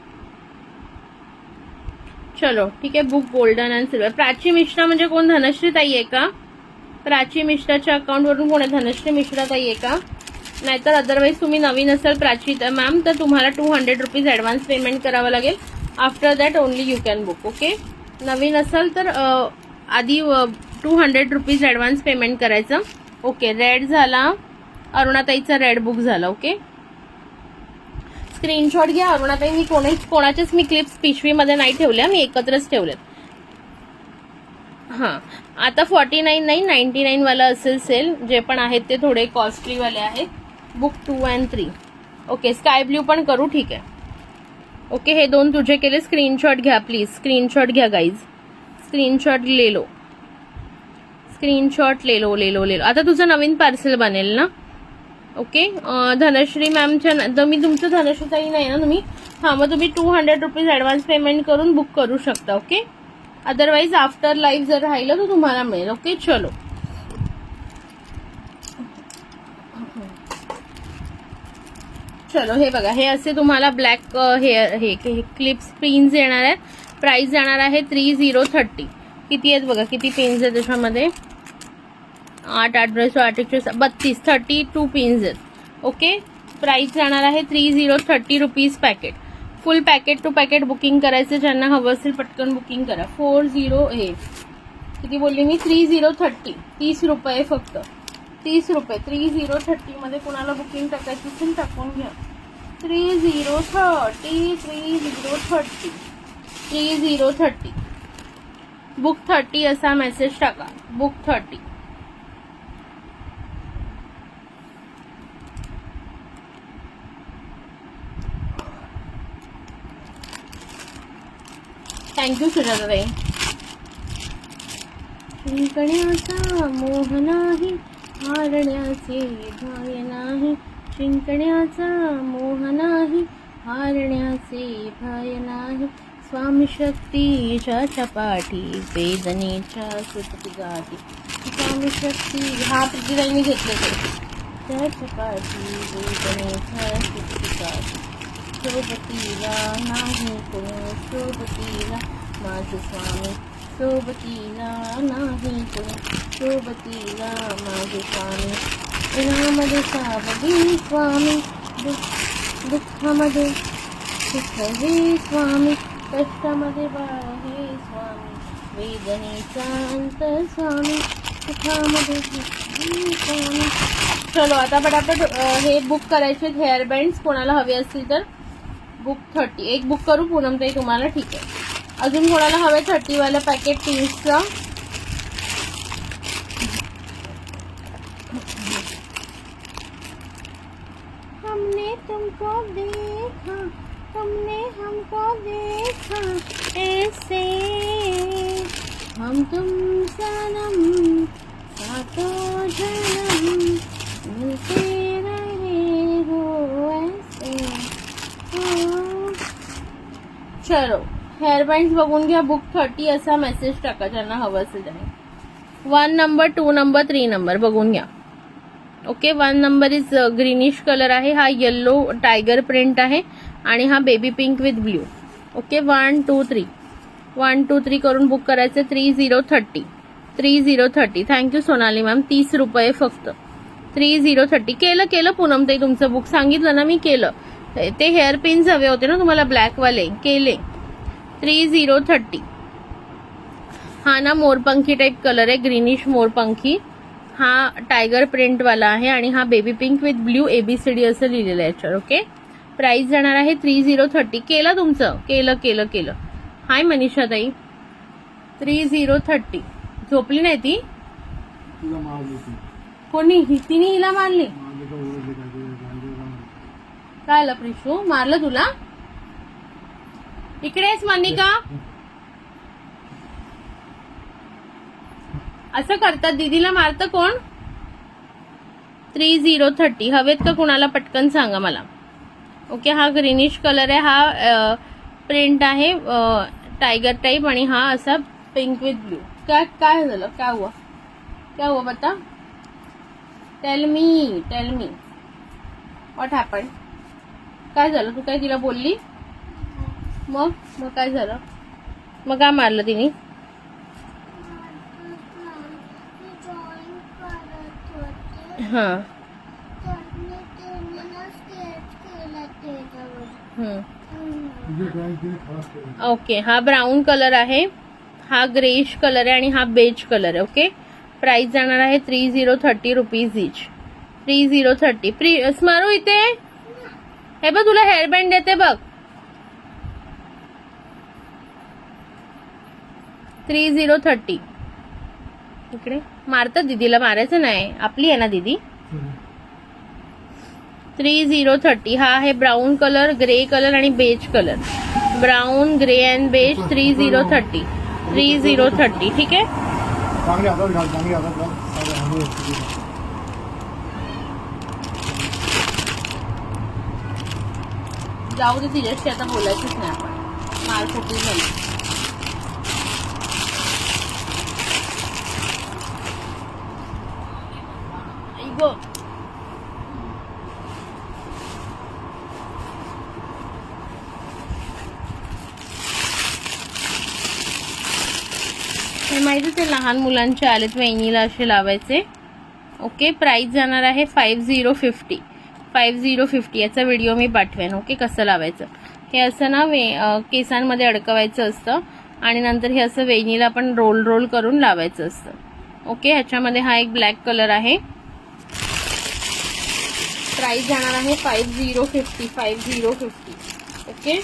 चलो ठीक आहे. Book golden and silver. Prachi Mishra म्हणजे कोण? धनश्री ताई आहे का? प्राची मिश्राच्या अकाउंटवरून कोण आहे? धनश्री मिश्रा ताई आहे का? नाहीतर अदरवाईज तुम्ही नवीन असाल प्राची मॅम तर तुम्हाला 200 रुपीज ॲडव्हान्स पेमेंट करावं लागेल. After that only you can book. Okay. नवीन असाल तर आधी 200 रुपीज ॲडव्हान्स पेमेंट करायचं. ओके. रेड झाला, अरुणाताईचा रेड बुक झाला. ओके. स्क्रीनशॉट घ्या अरुणाताई. मी कोणाच्याच मी क्लिप्स पिशवीमध्ये नाही ठेवल्या, मी एकत्रच ठेवल्यात. हां, आता 49 नाही 99 वाला असेल सेल. जे पण आहेत ते थोडे कॉस्टली वाले आहेत. Book 2 and 3. Okay, sky blue पण करू, ठीक आहे. ओके, हे दोन तुझे केले. स्क्रीनशॉट घ्या प्लीज, स्क्रीनशॉट घ्या गाईज, स्क्रीनशॉट ले लो, स्क्रीनशॉट ले लो ले लो ले लो. आता तुझं नवीन पार्सल बनेल ना. ओके, धनश्री मॅमच्या मी तुमचं धनश्री ताई नाही ना तुम्ही. हां, मग तुम्ही 200 रुपीज ॲडव्हान्स पेमेंट करून बुक करू शकता. ओके, अदरवाईज आफ्टर लाईव्ह जर राहिलं तर तुम्हाला मिळेल. ओके, चलो. चलो, हे बघा, हे असे तुम्हाला ब्लॅक हेअर हे क्लिप्स पिन्स येणार आहेत. प्राइस जाणार आहे 3030. किती आहेत बघा, किती पिन्स आहेत त्याच्यामध्ये. 8 32 32 पिन्स आहेत. ओके, प्राइस जाणार आहे 3030 rupees packet. Full packet two packet booking करायचं. ज्यांना हवं असेल पटकन बुकिंग करा. 40 हे किती बोलली मी, 3030. 30 रुपये फक्त, 30 रुपये. 3030 मध्ये कुणाला बुकिंग टाकायची असेल टाकून घ्या. 3030 3030 3030 बुक 30 असा मेसेज टाका. बुक 30. थँक्यू सुजाताताई. शिंकण्याचा मोह नाही, हारण्याचे भय नाही. शिंकण्याचा मोह नाही, हारण्याचे भय नाही. स्वामी शक्तीच्या चपाठी, वेदनेच्या सुटती गाठी. स्वामी शक्ती, हा प्रतिदानी घेतले ते चपाठी, वेदनेच्या सुटती गाठी. सोबतीला नाही कोणी, सोबतीला माझे स्वामी. सोबतीला नाही कोणी, सोबतीला माझे स्वामी. इनामध्ये सावधी स्वामी, दुःखामध्ये सुख हे स्वामी. कष्टामध्ये बाळ हे स्वामी, वेदनेचा अंत स्वामी. सुखामध्ये स्वामी. चलो, आता पटापट हे बुक करायचे हेअर बँड्स. कोणाला हवे असतील तर बुक 30. एक बुक करू पूनमताई तुम्हाला, ठीक आहे. अजून कोणाला हवे 30 वाला पॅकेट पिन्सचा. हमने तुमको देखा, तुमने हमको देखा, ऐसे हम तुम सनम सातों जन्म मिलते रहे हो ऐसे. चलो, हेअर बँड्स बघून घ्या. बुक 30 असा मेसेज टाका ज्यांना हवं असेल त्याने. 1 नंबर 2 नंबर 3 नंबर बघून घ्या. Okay, 1 number is greenish colour आहे. हा येल्लो टायगर प्रिंट आहे आणि हा baby pink with blue. Okay, 1 2 3 1 2 3 करून बुक करायचे. 3030 3030. Thank you Sonali ma'am. 30 रुपये फक्त. 3030 केलं पूनमताई तुमचं बुक. सांगितलं ना मी, केलं. ते हेअर पिन्स हवे होते ना तुम्हाला ब्लॅकवाले, केले. 3030. हा ना मोरपंखी टाईप कलर आहे, ग्रीनिश मोरपंखी. हा टायगर प्रिंट वाला आहे आणि हा baby pink with blue ABCD असं लिहिलेलं आहे याच्यावर. ओके, प्राइस जाणार आहे 3030. केलं तुमचं, केलं. हाय मनीषा ताई. 3030. झोपली नाही ती कोणी, तिने हिला मारली. काय आलं प्रिशू, मारलं तुला. इकडेच मनिका. असं करतात, दीदीला मारतं कोण. 3030 हवेत का कुणाला पटकन सांगा मला. ओके, हा ग्रीनिश कलर आहे. हा प्रिंट आहे टायगर टाइप आणि हा असा पिंक विथ ब्लू. काय झालं, क्या हुआ बता. Tell me what happen. काय झालं, तू काय तिला बोलली. मग काय झालं, मग काय मारलं तिने. हां, ओके. हा ब्राऊन कलर आहे, हा ग्रेश कलर आहे आणि हा बेज कलर आहे. ओके, प्राइस जाणार आहे 3030 रुपीज इच. 3030. स्मारू इथे हे बघ, तुला हेअरबँड देते बघ. 3030. इकडे मारतात, दीदीला मारायचं नाही, आपली आहे ना दीदी. 3030. हा आहे ब्राऊन कलर, ग्रे कलर आणि beige colour. Brown, grey and beige. 3030. 3030. ठीक आहे. जाऊ दे, तिच्याशी आता बोलायचंच नाही आपण, मारकुटी झाली. हे माहितीच आहे, लहान मुलांचे आलेत वहिनीला असे लावायचे. ओके. प्राइस जाणार आहे 5050. 5050. याचा व्हिडिओ मी पाठवेन. ओके, कसं लावायचं हे. असं ना केसांमध्ये अडकवायचं असतं आणि नंतर हे असं वेणीला पण रोल रोल करून लावायचं असतं. ओके. ह्याच्यामध्ये हा एक ब्लॅक कलर आहे. प्राइस जाणार आहे 5050. 5050. ओके.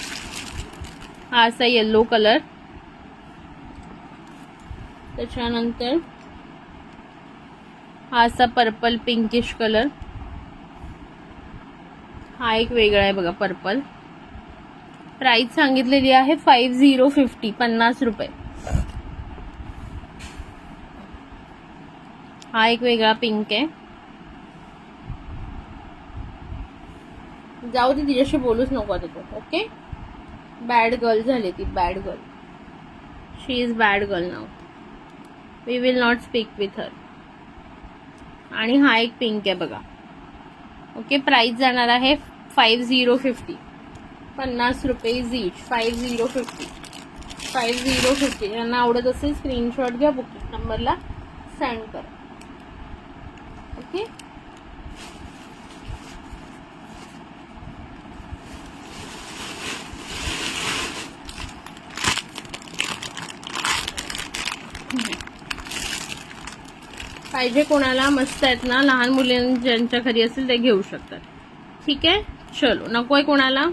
हा असा येल्लो कलर. त्याच्यानंतर हा असा पर्पल पिंकिश कलर. हा एक वेगळा आहे बघा, पर्पल. प्राइस सांगितलेली आहे 5050. 50 रुपये. हा एक वेगळा पिंक आहे. जाऊ दे, तिच्याशी बोलूच नको आता तू. ओके. बॅड गर्ल झाली ती, bad girl. She is bad girl now. We will not speak with her. आणि हा एक पिंक आहे बघा. ओके. प्राइस जाणार आहे 5050. 50 रुपये ईच. 5050. 5050. यांना आवडत असेल स्क्रीनशॉट घ्या, बुकिंग नंबरला सेंड करा. ओके. पाहिजे कोणाला, मस्त आहेत ना, लहान मुलं ज्यांच्या घरी असेल ते घेऊ शकतात. ठीक आहे. चलो, नकोय कोणाला.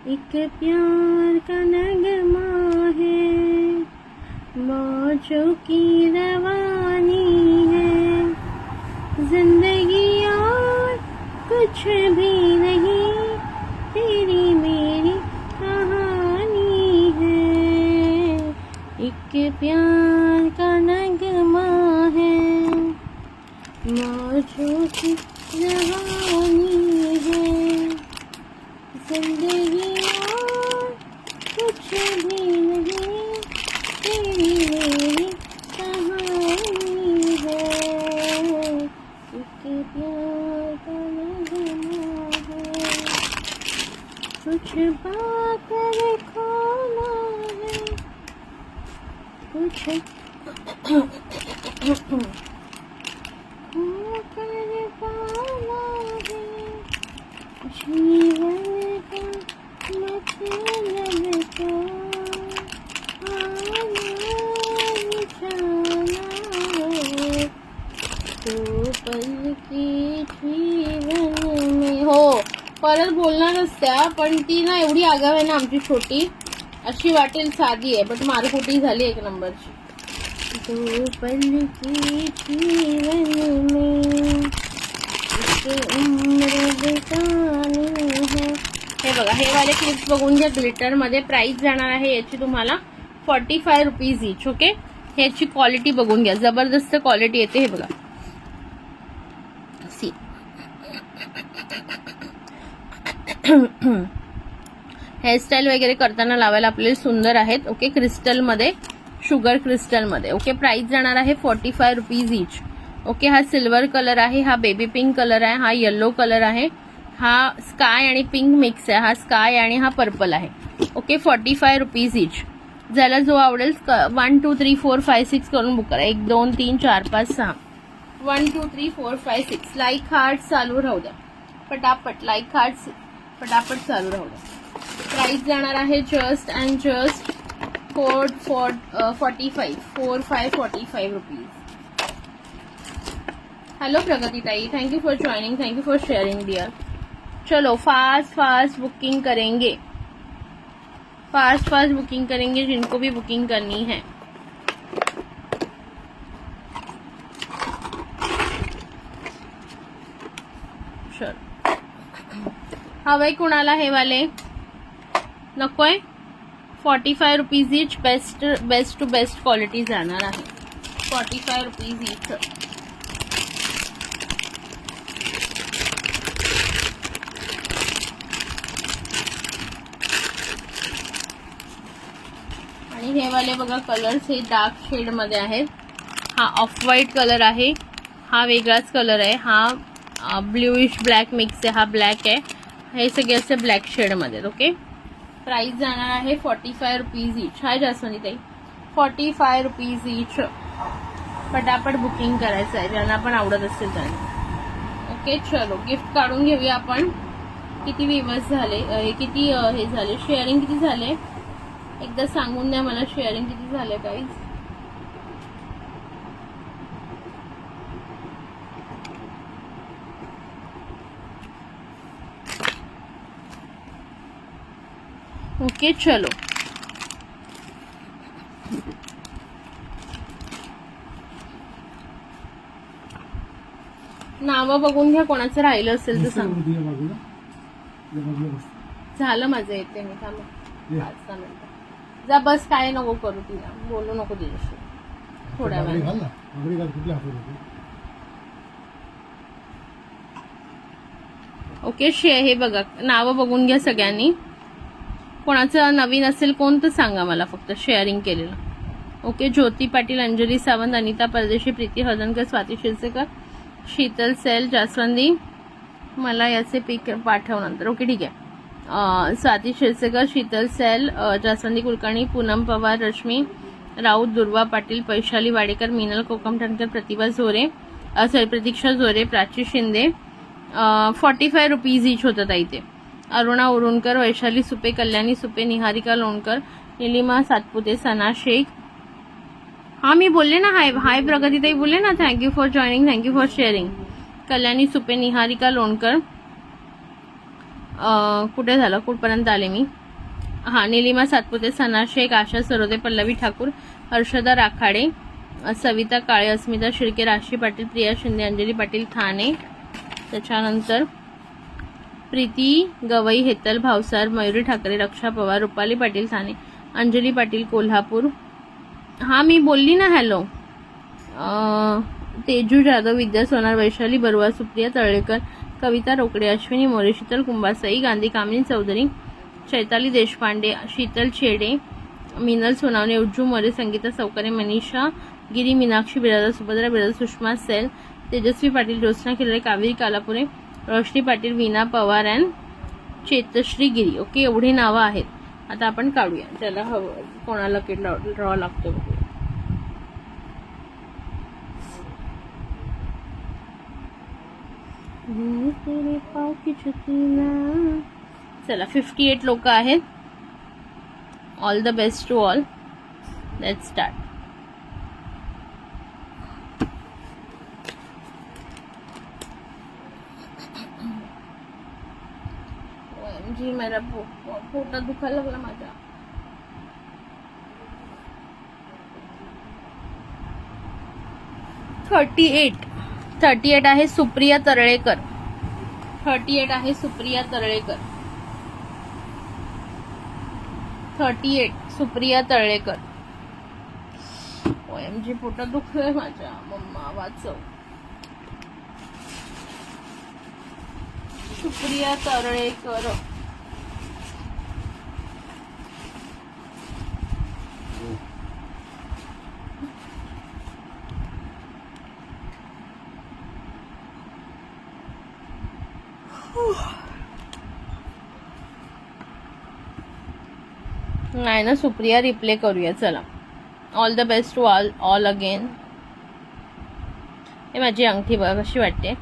एक प्यार का नगमा है, मौजों की रवानी है, जिंदगी और कुछ भी नहीं, तेरी मेरी कहानी है. एक प्यार का नगमा है, मौजों की रवानी है, जिंदगी और कुछ भी नहीं, तेरी मेरी कहानी है. एक प्यार का नगमा है, कुछ बात खोना है, कुछ खोकर पाना है, जीवन का मतलब तो आना जाना है, तो पल की जीवन में. हो, परत बोलणारच त्या, पण ती ना एवढी आगाव आहे ना आमची छोटी, अशी वाटेल साधी आहे बट मारकुटी झाली एक नंबरची. तो पल की जीवन में उम्र बितानी है. हे बघा, हे वाले क्लिप्स बघून घ्या ग्लिटर मध्ये. प्राइस जाणार आहे याची तुम्हाला 45 रुपीज ईच. ओके. ह्याची क्वालिटी बघून घ्या, जबरदस्त क्वालिटी येते. हे बघा, सी. हेअरस्टाईल वगैरे करताना लावायला आपल्याला सुंदर आहेत. ओके. क्रिस्टल मध्ये, शुगर क्रिस्टल मध्ये. ओके. प्राइस जाणार आहे 45 रुपीज ईच. ओके. हा सिल्वर कलर आहे, हा बेबी पिंक कलर आहे, हा येलो कलर आहे, हा स्काय आणि पिंक मिक्स आहे, हा स्काय आणि हा पर्पल आहे. ओके. 45 rupees each. ज्याला जो आवडेल 1 2 3 4 5 6 करून बुक करा. 1 2 3 4 5 6. 1 2 3 4 5 6. लाईक हार्ट चालू राहू द्या पटापट. लाईक हार्ट पटापट चालू राहू द्या. प्राइस जाणार आहे just and just 45 rupees. Hello Pragati tai, thank you for joining, thank you for sharing dear. चलो फास्ट फास्ट बुकिंग करेंगे, फास्ट फास्ट बुकिंग करेंगे जिनको भी बुकिंग करनी है। चलो हवे कुणाला हे वाले नकोय? 45 rupees each, best to best quality जाणार आहे। 45 रुपीज इच। आणि हे वाले बघा कलर्स हे डार्क शेड मध्ये आहेत। हा ऑफ व्हाईट कलर आहे, हा वेगळाच कलर आहे, हा ब्ल्यूइश ब्लॅक मिक्स आहे, हा ब्लॅक आहे, हे सगळे असे ब्लॅक शेड मध्ये। ओके, प्राइस जाणार आहे 45 रुपीज इच। हाय जास्वंदी ताई, 45 रुपीज इच। पटापट बुकिंग करायचं आहे ज्यांना पण आवडत असेल त्यांना। ओके चलो गिफ्ट काढून घेऊया आपण। किती व्ह्यूअर्स झाले, किती हे झाले, शेअरिंग किती झाले एकदा सांगून द्या मला, शेअरिंग किती झाले गाईज। ओके चलो नावं बघून घ्या, कोणाचं राहिलं असेल तर सांग। झालं माझं, येते मी, थांबा 5 मिनिटं। जा बस, काय नको करू तिला, बोलू नको तिच्याशी थोड्या वेळ। ओके हे बघा नावं बघून घ्या सगळ्यांनी, कोणाचं नवीन असेल कोण तर सांगा मला, फक्त शेअरिंग केलेलं। ओके, ज्योती पाटील, अंजली सावंत, अनिता परदेशी, प्रीती हळदणकर, स्वाती शिरसेकर, शीतल सेल, जास्वंदी, मला याचे पिक पाठव नंतर। ओके ठीक आहे, स्वाती शिरसेकर, शीतल सेल, जास्वंदी कुलकर्णी, पूनम पवार, रश्मी राऊत, दुर्वा पाटील, पैशाली वाडेकर, मीनल कोकमठणकर, प्रतिभा झोरे, प्रतीक्षा झोरे, प्राची शिंदे। 45 रुपीज इच होतं ताई ते। अरुणा उरुणकर, वैशाली सुपे, कल्याणी सुपे, निहारिका लोणकर, निलिमा सातपुते, सना शेख। हाँ मी बोलले ना, हाय हाय प्रगती ताई बोलले ना, thank you for joining, thank you for sharing. Kalyani Supe, Niharika Lonkar, कुठे झालं, कुठपर्यंत आले मी। हा निलिमा सातपुते, सना शेख, आशा सरोदे, पल्लवी ठाकूर, हर्षदा राखाडे, सविता काळे, अस्मिता शिर्के, राशी पाटील, प्रिया शिंदे, अंजली पाटील ठाणे, त्याच्यानंतर प्रीती गवई, हेतल भावसार, मयुरी ठाकरे, रक्षा पवार, रुपाली पाटील ठाणे, अंजली पाटील कोल्हापूर। हा मी बोलली ना hello. Teju Jadhav, Vidya Sonar, Vaishali Barua, Supriya Talekar, Kavita Rokade, Ashwini More, Sheetal Kumbharsai, Gandhi Kamini Chaudhari, Chaitali Deshpande, Sheetal Chhede, Minal Sonawane, Ujju More, Sangeeta Saukare, Manisha Giri, Meenakshi Biradar, Subhadra Biradar, Sushma Sel, Tejaswi Patil, Jyotsna Khillare, Kaveri Kalapure, Roshni Patil, Veena Pawar and Chetashri Giri. Okay, एवढी नावं आहेत। आता आपण काढूया, त्याला हवं कोणाला ड्रॉ लागतो बघूया। चला 58 लोक आहेत। All the best to all, let's start. जी मेरा पोटात दुखायला लागला माझ्या। थर्टी एट आहे सुप्रिया तर्ळेकर, 38 आहे सुप्रिया तर्ळेकर, 38 सुप्रिया तर्ळेकर। OMG पोटात दुखतोय माझ्या, मम्मा वाचव। सुप्रिया तर्ळेकर, नाही ना सुप्रिया, रिप्ले करूया चला। All the best to all again. हे माझी अंगठी बघा कशी वाटते,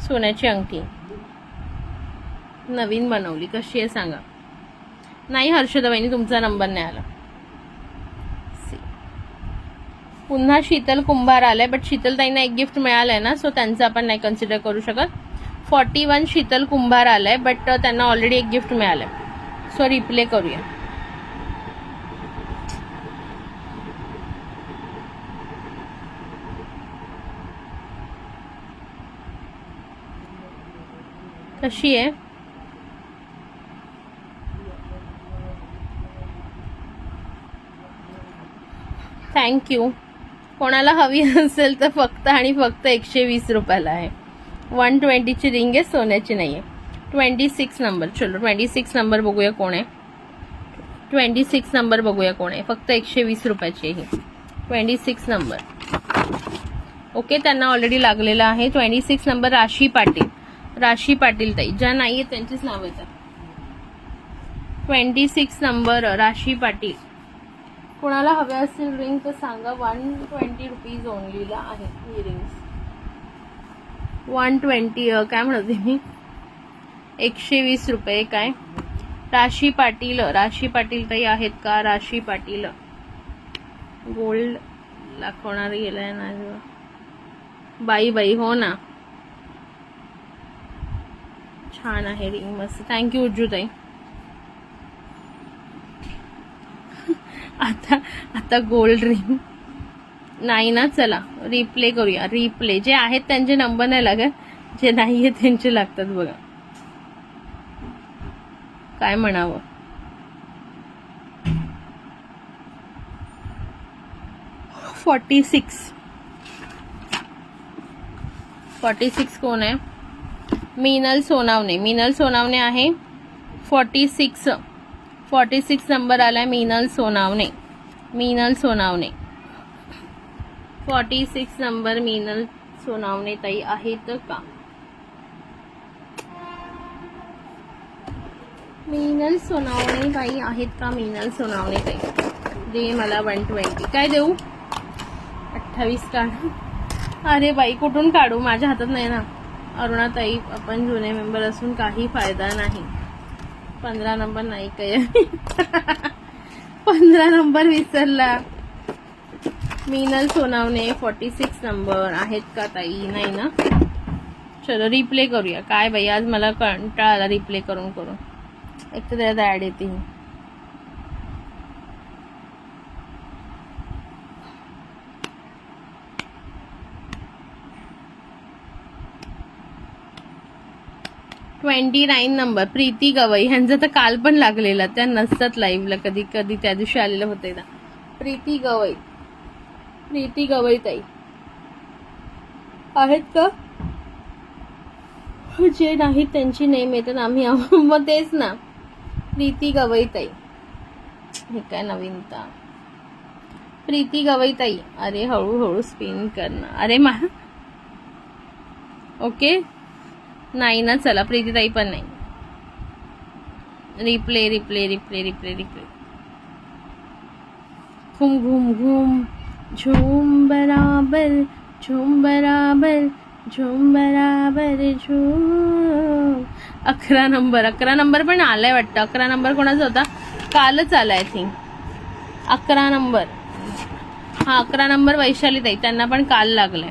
सोन्याची अंगठी नवीन बनवली, कशी आहे सांगा। नाही हर्षदा वहिनी तुमचा नंबर नाही आला। पुन्हा शीतल कुंभार आलाय, बट शीतल ताईंना एक गिफ्ट मिळालंय ना, सो त्यांचं आपण नाही कन्सिडर करू शकत। 41 शीतल कुंभार आलाय, बट त्यांना ऑलरेडी एक गिफ्ट मिळालंय. सो रिप्ले करूया. कशी आहे? थँक्यू. कोणाला हवी असेल तर फक्त आणि फक्त 120 रुपयाला आहे. 120ची रिंग आहे, सोन्याची नाही आहे. 26 नंबर. चलो 26 नंबर बघूया कोण आहे. 26 नंबर बघूया कोण आहे. फक्त 120 रुपयाची आहे. 26 नंबर. ओके, त्यांना ऑलरेडी लागलेला आहे. 26 नंबर राशी पाटील. राशी पाटील ताई, ज्या नाहीये त्यांचीच नाव येतात. 26 नंबर राशी पाटील. कोणाला हव्या असतील रिंग तर सांगा. 120 रुपीज ओनलीला आहे ही रिंग्स. 120 काय म्हणते मी, 120 रुपये. काय राशी पाटील, राशी पाटील ताई आहेत का? राशी पाटील गोल्ड दाखवणार गेलाय ना बाई बाई. हो ना, छान आहे रिंग, मस्त. थँक्यू उज्जू ताई. आता गोल्ड रिंग नाही ना. चला रिप्ले करूया. रिप्ले जे आहेत त्यांचे नंबर नाही लागत, जे नाही आहेत त्यांचे लागतात. बघा काय म्हणावं. फोर्टी सिक्स कोण आहे? मीनल सोनावणे. मीनल सोनावणे आहे. 46 नंबर आलाय. मीनल सोनावणे. मीनल सोनावणे 46 नंबर. मीनल सोनावणे ताई आहेत का? मीनल सोनावणे ताई आहेत का? मीनल सोनावणे ताई दे मला 120. काय देऊ? 28 काढू. अरे बाई, कुठून काढू? माझ्या हातात नाही ना. अरुणाताई, आपण जुने मेंबर असून काही फायदा नाही. 15 नंबर नाही काय. 15 नंबर विसरला. मीनल सोनावणे 46 नंबर आहेत का ताई? नाही ना. चलो रिप्ले करूया. काय बाई, आज मला कंटाळा आला रिप्ले करून करून. एक तर त्यात ऍड येते. $29 नंबर प्रीती गवई. ह्यांचं तर काल पण लागलेला. त्या नसतात लाईव्हला कधी कधी. त्या दिवशी आलेलं होते ना. प्रीती गवई. प्रीती गवई ताई आहेत का? जे नाहीत त्यांची नेम येतात. आम्ही मग तेच ना. प्रीती गवई ताई. हे काय नवीनता. प्रीती गवई ताई. अरे हळूहळू स्पिन करणं. अरे ओके नाही ना. चला प्रीती ताई पण नाही. Replay replay replay replay replay. घूम घूम घूम झूम बराबर झूम बराबर झूम बराबर झूम. 11 नंबर. 11 नंबर पण आलाय वाटतं. 11 नंबर कोणाचा होता? कालच आलाय आय थिंक. 11 नंबर. हा 11 नंबर वैशाली ताई. त्यांना पण काल लागलंय.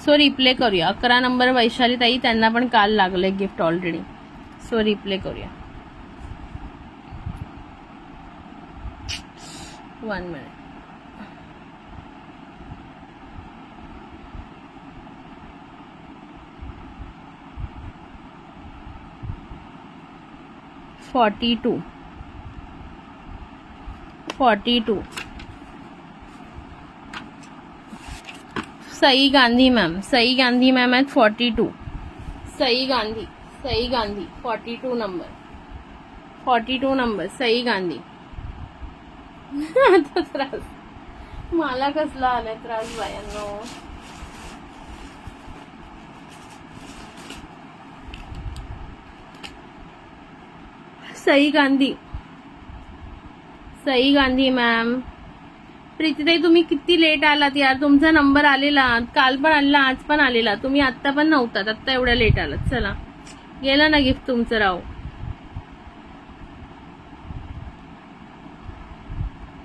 सो रिप्ले करूया. 11 नंबर वैशाली ताई, त्यांना पण काल लागलंय गिफ्ट ऑलरेडी. सो रिप्ले करूया. 1 minute. 42 Sai Gandhi ma'am. Sai Gandhi ma'am आहेत 42. सई गांधी. 42 नंबर. 42 नंबर सई गांधी. आता त्रास मला कसला आलाय त्रास बायांनो. सई गांधी मॅम. प्रीतीताई, तुम्ही किती लेट आलात यार. तुमचा नंबर आलेला, काल पण आलेला, आज पण आलेला. तुम्ही आत्ता पण नव्हतात. आत्ता एवढ्या लेट आलात. चला गेलं ना गिफ्ट तुमचं राव.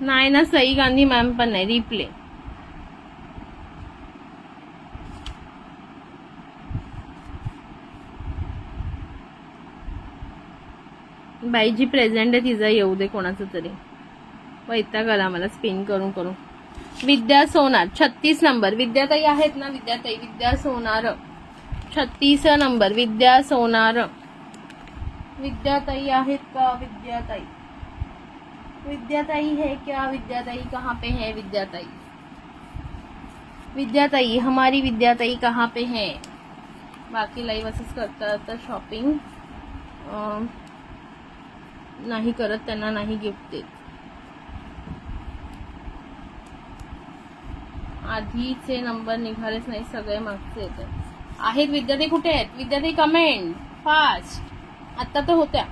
नाही ना. सई गांधी मॅम पण नाही. रिप्ले. बाई जी प्रेझेंट आहे तिचा येऊ दे कोणाचं तरी. वैताग आला मला स्पिन करून करून. विद्या सोनार 36 नंबर. विद्याताई आहेत ना? विद्याताई, विद्या सोनार 36 नंबर. विद्या सोनार. विद्याताई आहेत का? विद्याताई, विद्याताई है क्या? विद्याताई कहाँ पे है? विद्याताई, विद्याताई, हमारी विद्याताई कहाँ पे है? बाकी लाईव्ह असंच करतात तर शॉपिंग नाही करत, त्यांना नाही गिफ्ट देत. आधीचे नंबर निघालेच नाही, सगळे मागचे येतात. आहेत विद्याताई. कुठे आहेत विद्याताई? Comment fast. आता तर होत्या.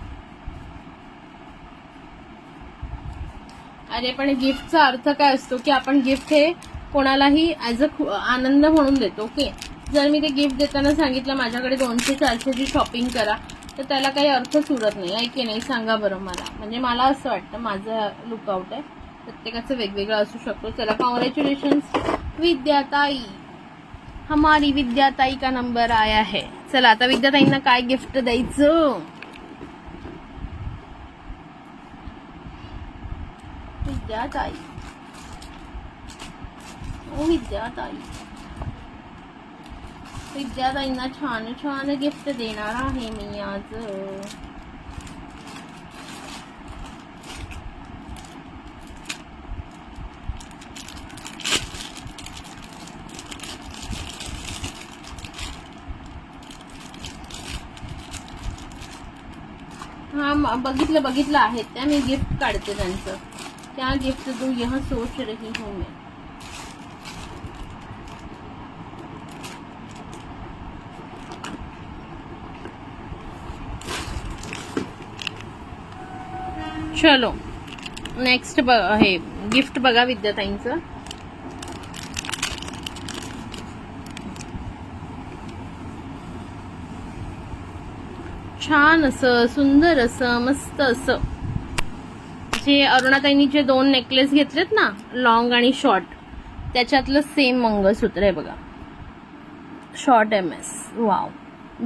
अरे पण गिफ्टचा अर्थ काय असतो की आपण गिफ्ट हे कोणालाही ऍज अ आनंद म्हणून देतो. ओके, जर मी ते गिफ्ट देताना सांगितलं माझ्याकडे 200-400ची शॉपिंग करा तर त्याला काही अर्थच उरत नाही. आहे की नाही? सांगा बरं मला. म्हणजे मला असं वाटतं, माझं लुकआउट आहे. प्रत्येकाचं वेगवेगळं असू शकतो. चला, कॉंग्रॅच्युलेशन्स विद्याताई. हमारी विद्याताई का नंबर आया है. चला आता विद्याताईंना काय गिफ्ट द्यायचं? विद्याताई, ओ विद्याताई, विद्याताईंना छान छान गिफ्ट देणार आहे मी आज. हाँ बघितलं आहेत त्या. मी गिफ्ट काढते त्यांचं. क्या गिफ्ट दूं यह सोच रही हूँ मैं. चलो नेक्स्ट हे गिफ्ट बघा विद्याताईंचं. छान असं, सुंदर असं, मस्त असं. जे अरुणाताईंनी जे 2 नेकलेस घेतलेत ना, लॉंग आणि शॉर्ट, त्याच्यातलं सेम मंगळसूत्र आहे बघा. Short MS. Wow,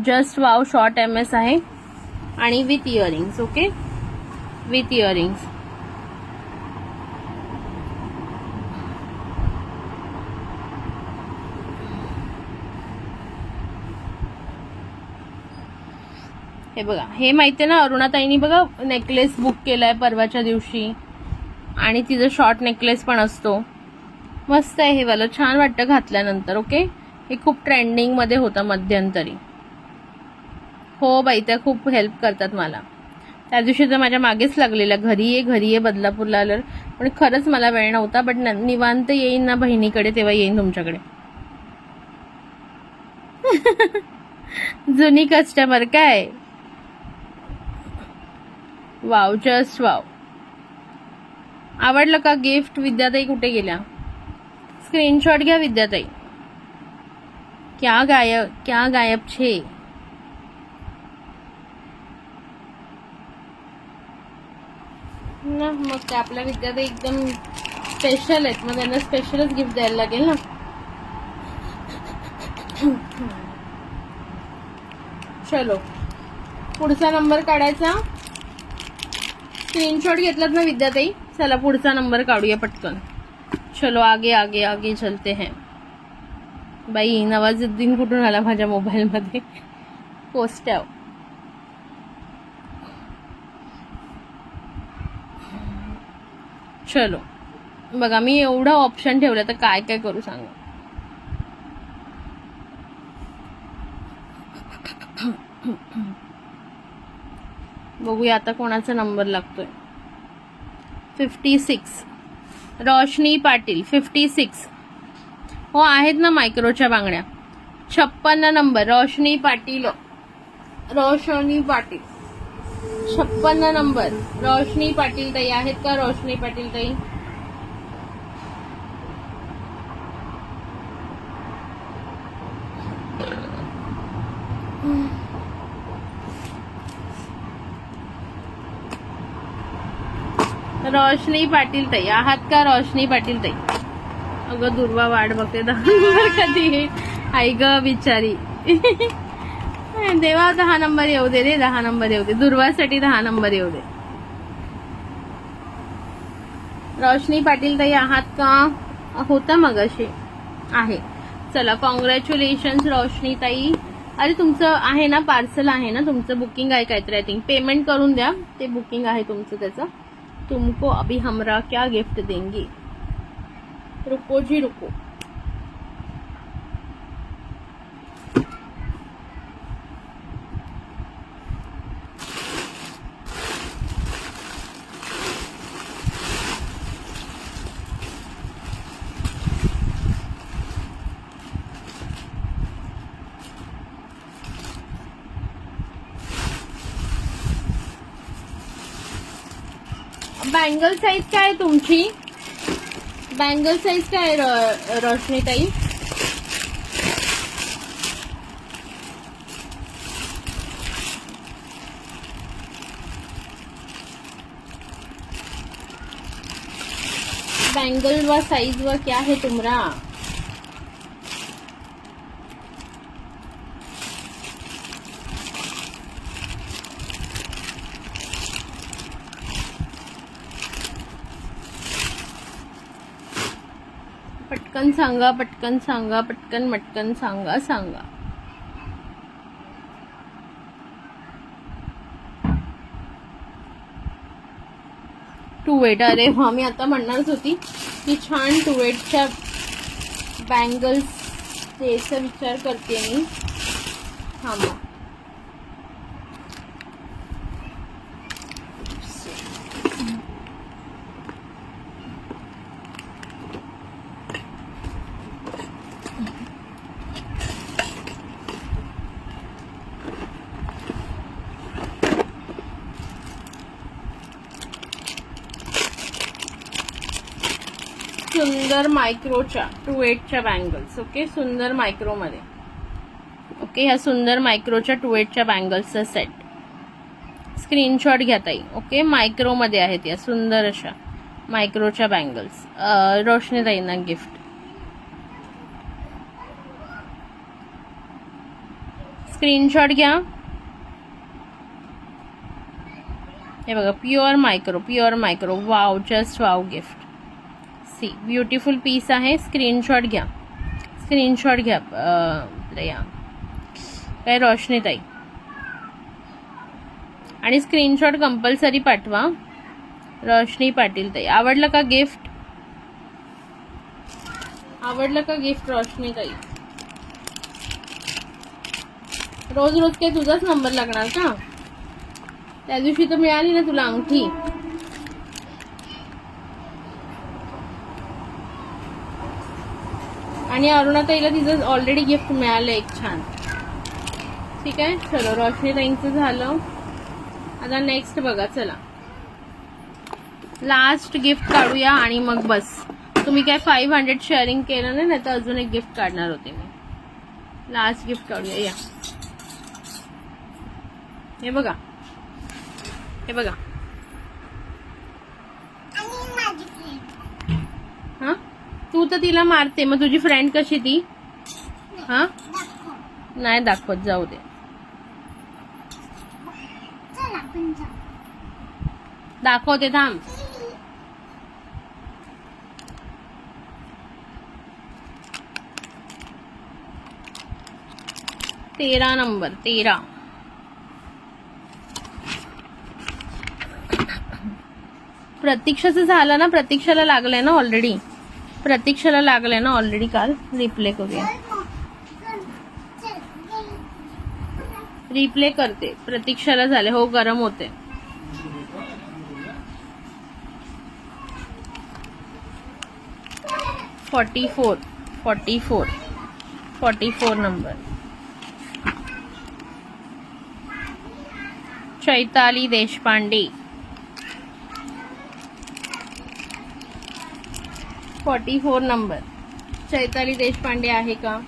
just wow. Short MS आहे आणि with earrings. Okay, with earrings. हे बघा, हे माहिती आहे ना, अरुणाताईंनी बघा नेकलेस बुक केलाय परवाच्या दिवशी आणि तिचं शॉर्ट नेकलेस पण असतो. मस्त आहे हे वाला, छान वाटतं घातल्यानंतर. ओके, हे खूप ट्रेंडिंग मध्ये होतं मध्यंतरी. हो बाई, त्या खूप हेल्प करतात मला. त्या दिवशी तर माझ्या मागेच लागलेल्या, घरी ये बदलापूरला आलं. पण खरंच मला वेळ नव्हता. बट निवांत येईन ना बहिणीकडे तेव्हा येईन तुमच्याकडे. जुनी कस्टमर काय. Wow, just wow. आवडलं का गिफ्ट? विद्याताई कुठे गेल्या? स्क्रीनशॉट घ्या विद्याताई. क्या गायब छे. ना मग ते आपल्या विद्याताई एकदम स्पेशल आहेत, मग त्यांना स्पेशलच गिफ्ट द्यायला लागेल ना. चलो, पुढचा नंबर काढायचा. स्क्रीनशॉट घेतलात ना विद्याताई? चला पुढचा नंबर काढूया पटकन. चलो आगे आगे आगे चलते हैं. बाई, नवाजुद्दीन कुठून आला माझ्या मोबाईल मध्ये? पोस्ट आहे. चलो बघा, मी एवढा ऑप्शन ठेवला तर काय काय करू सांगा. बघूया आता कोणाचा नंबर लागतोय. 56 रोशनी पाटील. 56 हो आहेत ना मायक्रोच्या बांगड्या. 56 नंबर रोशनी पाटील. रोशनी पाटील 56 नंबर. रोशनी पाटील ताई आहेत का? रोशनी पाटील ताई. रोशनी पाटील ताई आहात का? रोशनी पाटील ताई. अगं दुर्वा वाट बघते कधी. आई ग बिचारी. देवा 10 नंबर येऊ दे रे, 10 नंबर येऊ दे, दुर्वासाठी 10 नंबर येऊ दे. रोशनी पाटील ताई आहात का? होता मगाशी आहे. चला कॉंग्रॅच्युलेशन्स रोशनी ताई. अरे तुमचं आहे ना, पार्सल आहे ना तुमचं, बुकिंग आहे काहीतरी, आय थिंक पेमेंट करून द्या, ते बुकिंग आहे तुमचं त्याचं. तुमको अभी हमरा क्या गिफ्ट देंगे, रुको जी रुको. बँगल साईज काय आहे तुमची? बँगल साईज काय आहे रोशनी ताई? बैंगल व साइज व क्या है तुम्हारा? पटकन सांगा, पटकन सांगा, पटकन मटकन सांगा सांगा. To wait. अरे हा मी आता म्हणणारच होती की छान टू वेटच्या बँगल्स द्यायचा विचार करते मी. थांबा. सुंदर मायक्रोच्या 2/8च्या बँगल्स. ओके, सुंदर मायक्रो मध्ये. ओके, ह्या सुंदर मायक्रोच्या 2/8च्या बँगल्सचा सेट. स्क्रीनशॉट घ्या ताई. ओके, मायक्रो मध्ये आहेत या सुंदर अशा मायक्रोच्या बँगल्स. रोशनी ताईंना गिफ्ट. स्क्रीनशॉट घ्या. हे बघा, pure micro, pure micro. Wow, just wow gift. See beautiful piece आहे. स्क्रीनशॉट घ्या, स्क्रीनशॉट घ्या. या काय रोशनी ताई, आणि स्क्रीनशॉट कंपल्सरी पाठवा. रोशनी पाटील ताई, आवडलं का गिफ्ट? आवडलं का गिफ्ट रोशनी ताई? रोज रोज काय तुझाच नंबर लागणार का? त्या दिवशी तर मिळाली ना तुला अंगठी. आणि अरुणाताईला तिचं ऑलरेडी गिफ्ट मिळालं एक छान. ठीक आहे, चलो रोशनी ताईंचं झालं. आता नेक्स्ट बघा. चला लास्ट गिफ्ट काढूया आणि मग बस. तुम्ही काय 500 शेअरिंग केलं नाही तर अजून एक गिफ्ट काढणार होते मी. लास्ट गिफ्ट काढूया. या हे बघा, हे बघा. हा, तू तर तिला मारते, मग तुझी फ्रेंड कशी ती? हा, नाही दाखवत, जाऊ दे. दाखवते, थांब. तेरा नंबर, 13. प्रतीक्षाचं झालं ना? प्रतीक्षाला लागलंय ना ऑलरेडी? प्रतीक्षाला लागलंय ना ऑलरेडी? काल रिप्ले करूया. रिप्ले करते. प्रतीक्षाला झाले. हो, गरम होते. Forty four number. Chaitali Deshpande. 44 number. Chaitali Deshpande आहे का?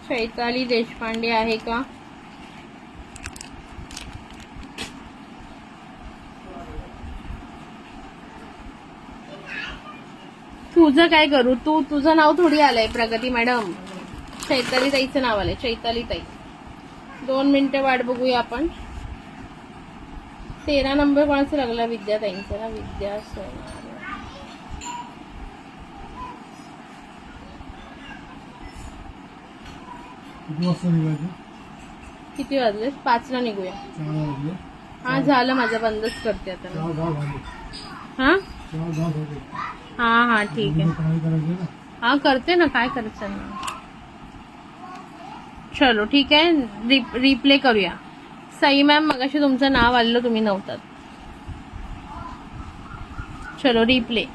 चैताली देशपांडे आहे का? तुझं काय करू? तुझं नाव थोडी आलंय प्रगती मॅडम. चैताली ताईचं नाव आलंय. चैताली ताई. 2 मिनिटं वाट बघूया आपण. 13 नंबर कोणाचा लागला? विद्या ताईंचा ना. विद्या सोनार. किती वाजले? 5 ला निघूया. हा झालं माझं. बंदच करते आता. हा हा हा ठीक आहे. हा करते ना. काय करायचं ना. चलो ठीक आहे. रिप्ले करूया. सई मॅम मगाशी तुमचं नाव आलेलं, तुम्ही नव्हतात. चलो रिप्ले.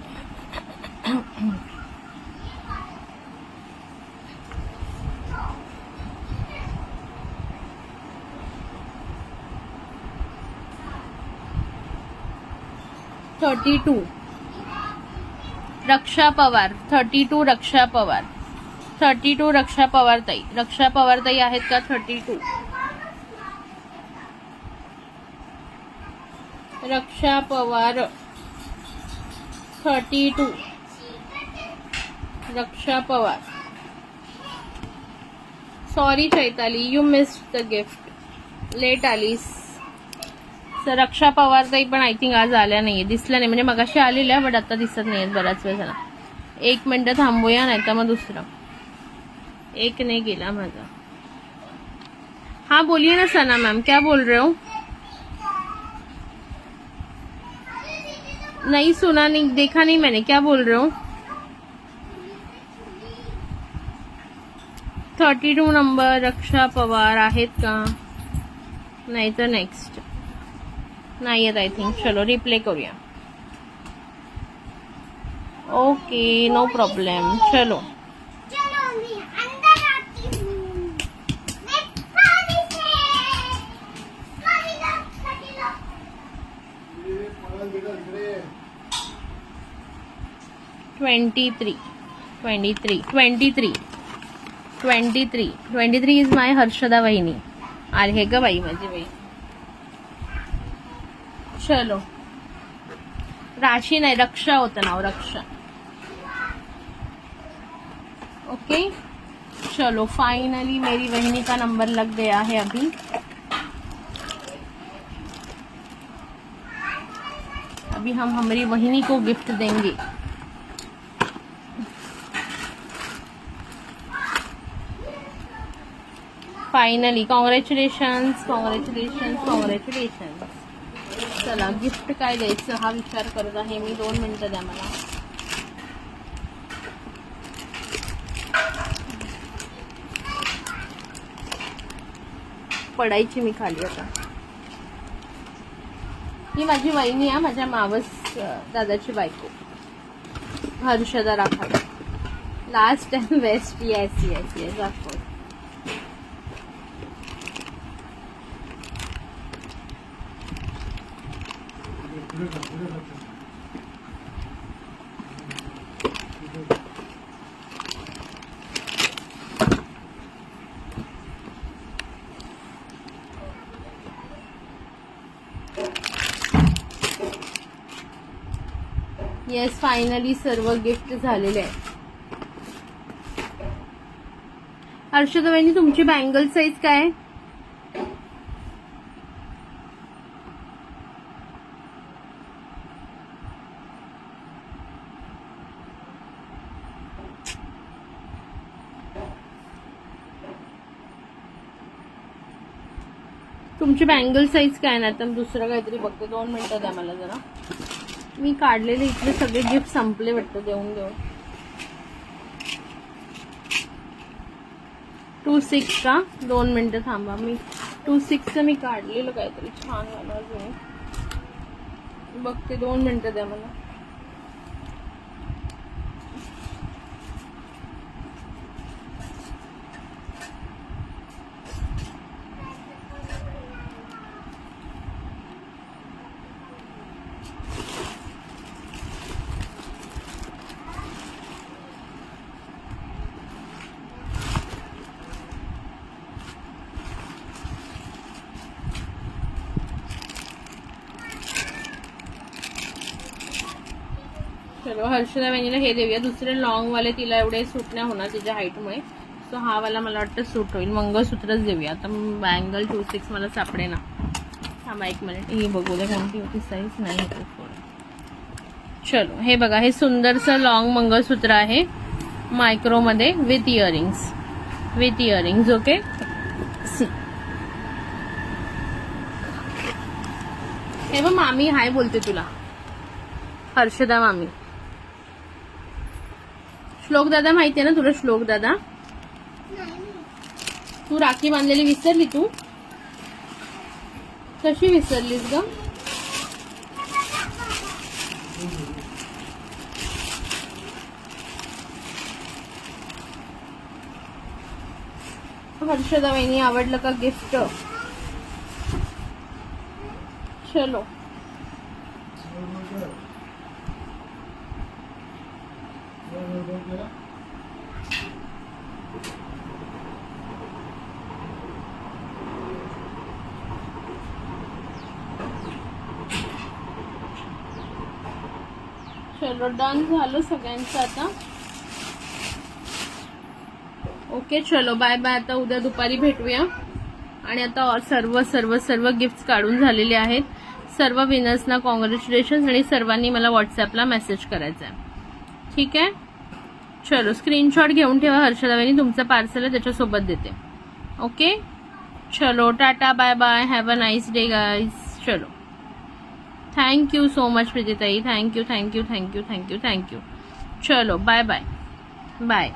रक्षा पवार. 32 रक्षा पवार. 32 रक्षा पवार ताई. रक्षा पवार ताई आहेत का? 32 Raksha Pawar. 32 Raksha Pawar. Sorry Chaitali, you missed the gift. Late आलीस. तर रक्षा पवार ताई पण आय थिंक आज आल्या नाहीये. दिसल्या नाही. म्हणजे मगाशी आलेल्या बट आता दिसत नाहीये. बराच वेळ झाला. 1 मिनिट थांबूया, नाही तर मग दुसरं. 1 नहीं गेला माझा. हाँ बोलिए ना सना मैम, क्या बोल रहे हो? नहीं सुना, नहीं देखा, नहीं मैंने. क्या बोल रहे हो? 32 नंबर रक्षा पवार आहेत का? नाही तर नेक्स्ट नाही आहेत आय थिंक. चलो रिप्ले करूया. Okay no problem. चलो twenty three is my Harshada वहिनी. आहे ग बाई माझी बाई. चलो राशी नाही, रक्षा होतं नाव. रक्षा. ओके चलो फाइनली मेरी बहनी का नंबर लग गया है. अभी हम हमारी बहनी को गिफ्ट देंगे. Finally congratulations. चला गिफ्ट काय द्यायचं हा विचार करत आहे मी. 2 मिनिटं द्या मला. पडायची मी खाली आता. ही माझी वहिनी आहे, माझ्या मावस दादाची बायको Harshada Rakhade. Last time waste. Yes of course. Yes finally सर्व गिफ्ट झालेले आहे. हर्षदा वहिनी तुमची बँगल साईज काय आहे? तुमची बँगल साईज काय ना. तर दुसरं काहीतरी बघते. 2 मिनिटं द्या मला जरा. मी काढलेले इथले सगळे गिफ्ट संपले वाटतं देऊन. 26 का? 2 मिनिटं थांबा. मी 26चं मी काढलेलं काहीतरी छान वाला अजून बघते. 2 मिनिटं द्या मला. चलो हर्षदा वहिनीला हे देऊया. दुसरे लॉंग वाले तिला एवढे सूट नाही होणार तिच्या हाईटमुळे. सो हा वाला मला वाटतं सूट होईल. मंगळसूत्रच देऊया. आता बँगल 26 मला सापडे ना. थांबा 1 मिनिट. ही बघू दे कोणती होती साईज. नाही होती. चलो हे बघा, हे सुंदरसं लॉंग मंगळसूत्र आहे मायक्रोमध्ये विथ इयरिंग्स. ओके. सी हे बघ मामी हाय बोलते तुला. हर्षदा मामी. श्लोक दादा माहिती आहे ना तुला? श्लोक दादा तू राखी बांधलेली विसरली? तू कशी विसरलीस ग? हर्षदा वहिनी आवडलं का गिफ्ट? चलो चलो डन झालं सगळ्यांचं आता. ओके चलो बाय बाय. आता उद्या दुपारी भेटूया. आणि आता सर्व सर्व सर्व गिफ्ट्स काढून झालेले आहेत. सर्व विनर्सना कॉंग्रॅच्युलेशन्स. आणि सर्वांनी मला व्हॉट्सअपला मेसेज करायचा आहे. ठीक आहे. चलो स्क्रीनशॉट घेऊन ठेवा. हर्षदा वहिनी तुमचं पार्सल आहे त्याच्यासोबत देते. ओके चलो tata bye bye. Have a nice day guys. चलो थैंक यू सो मच प्रीतिताई. Thank you. चलो बाय बाय.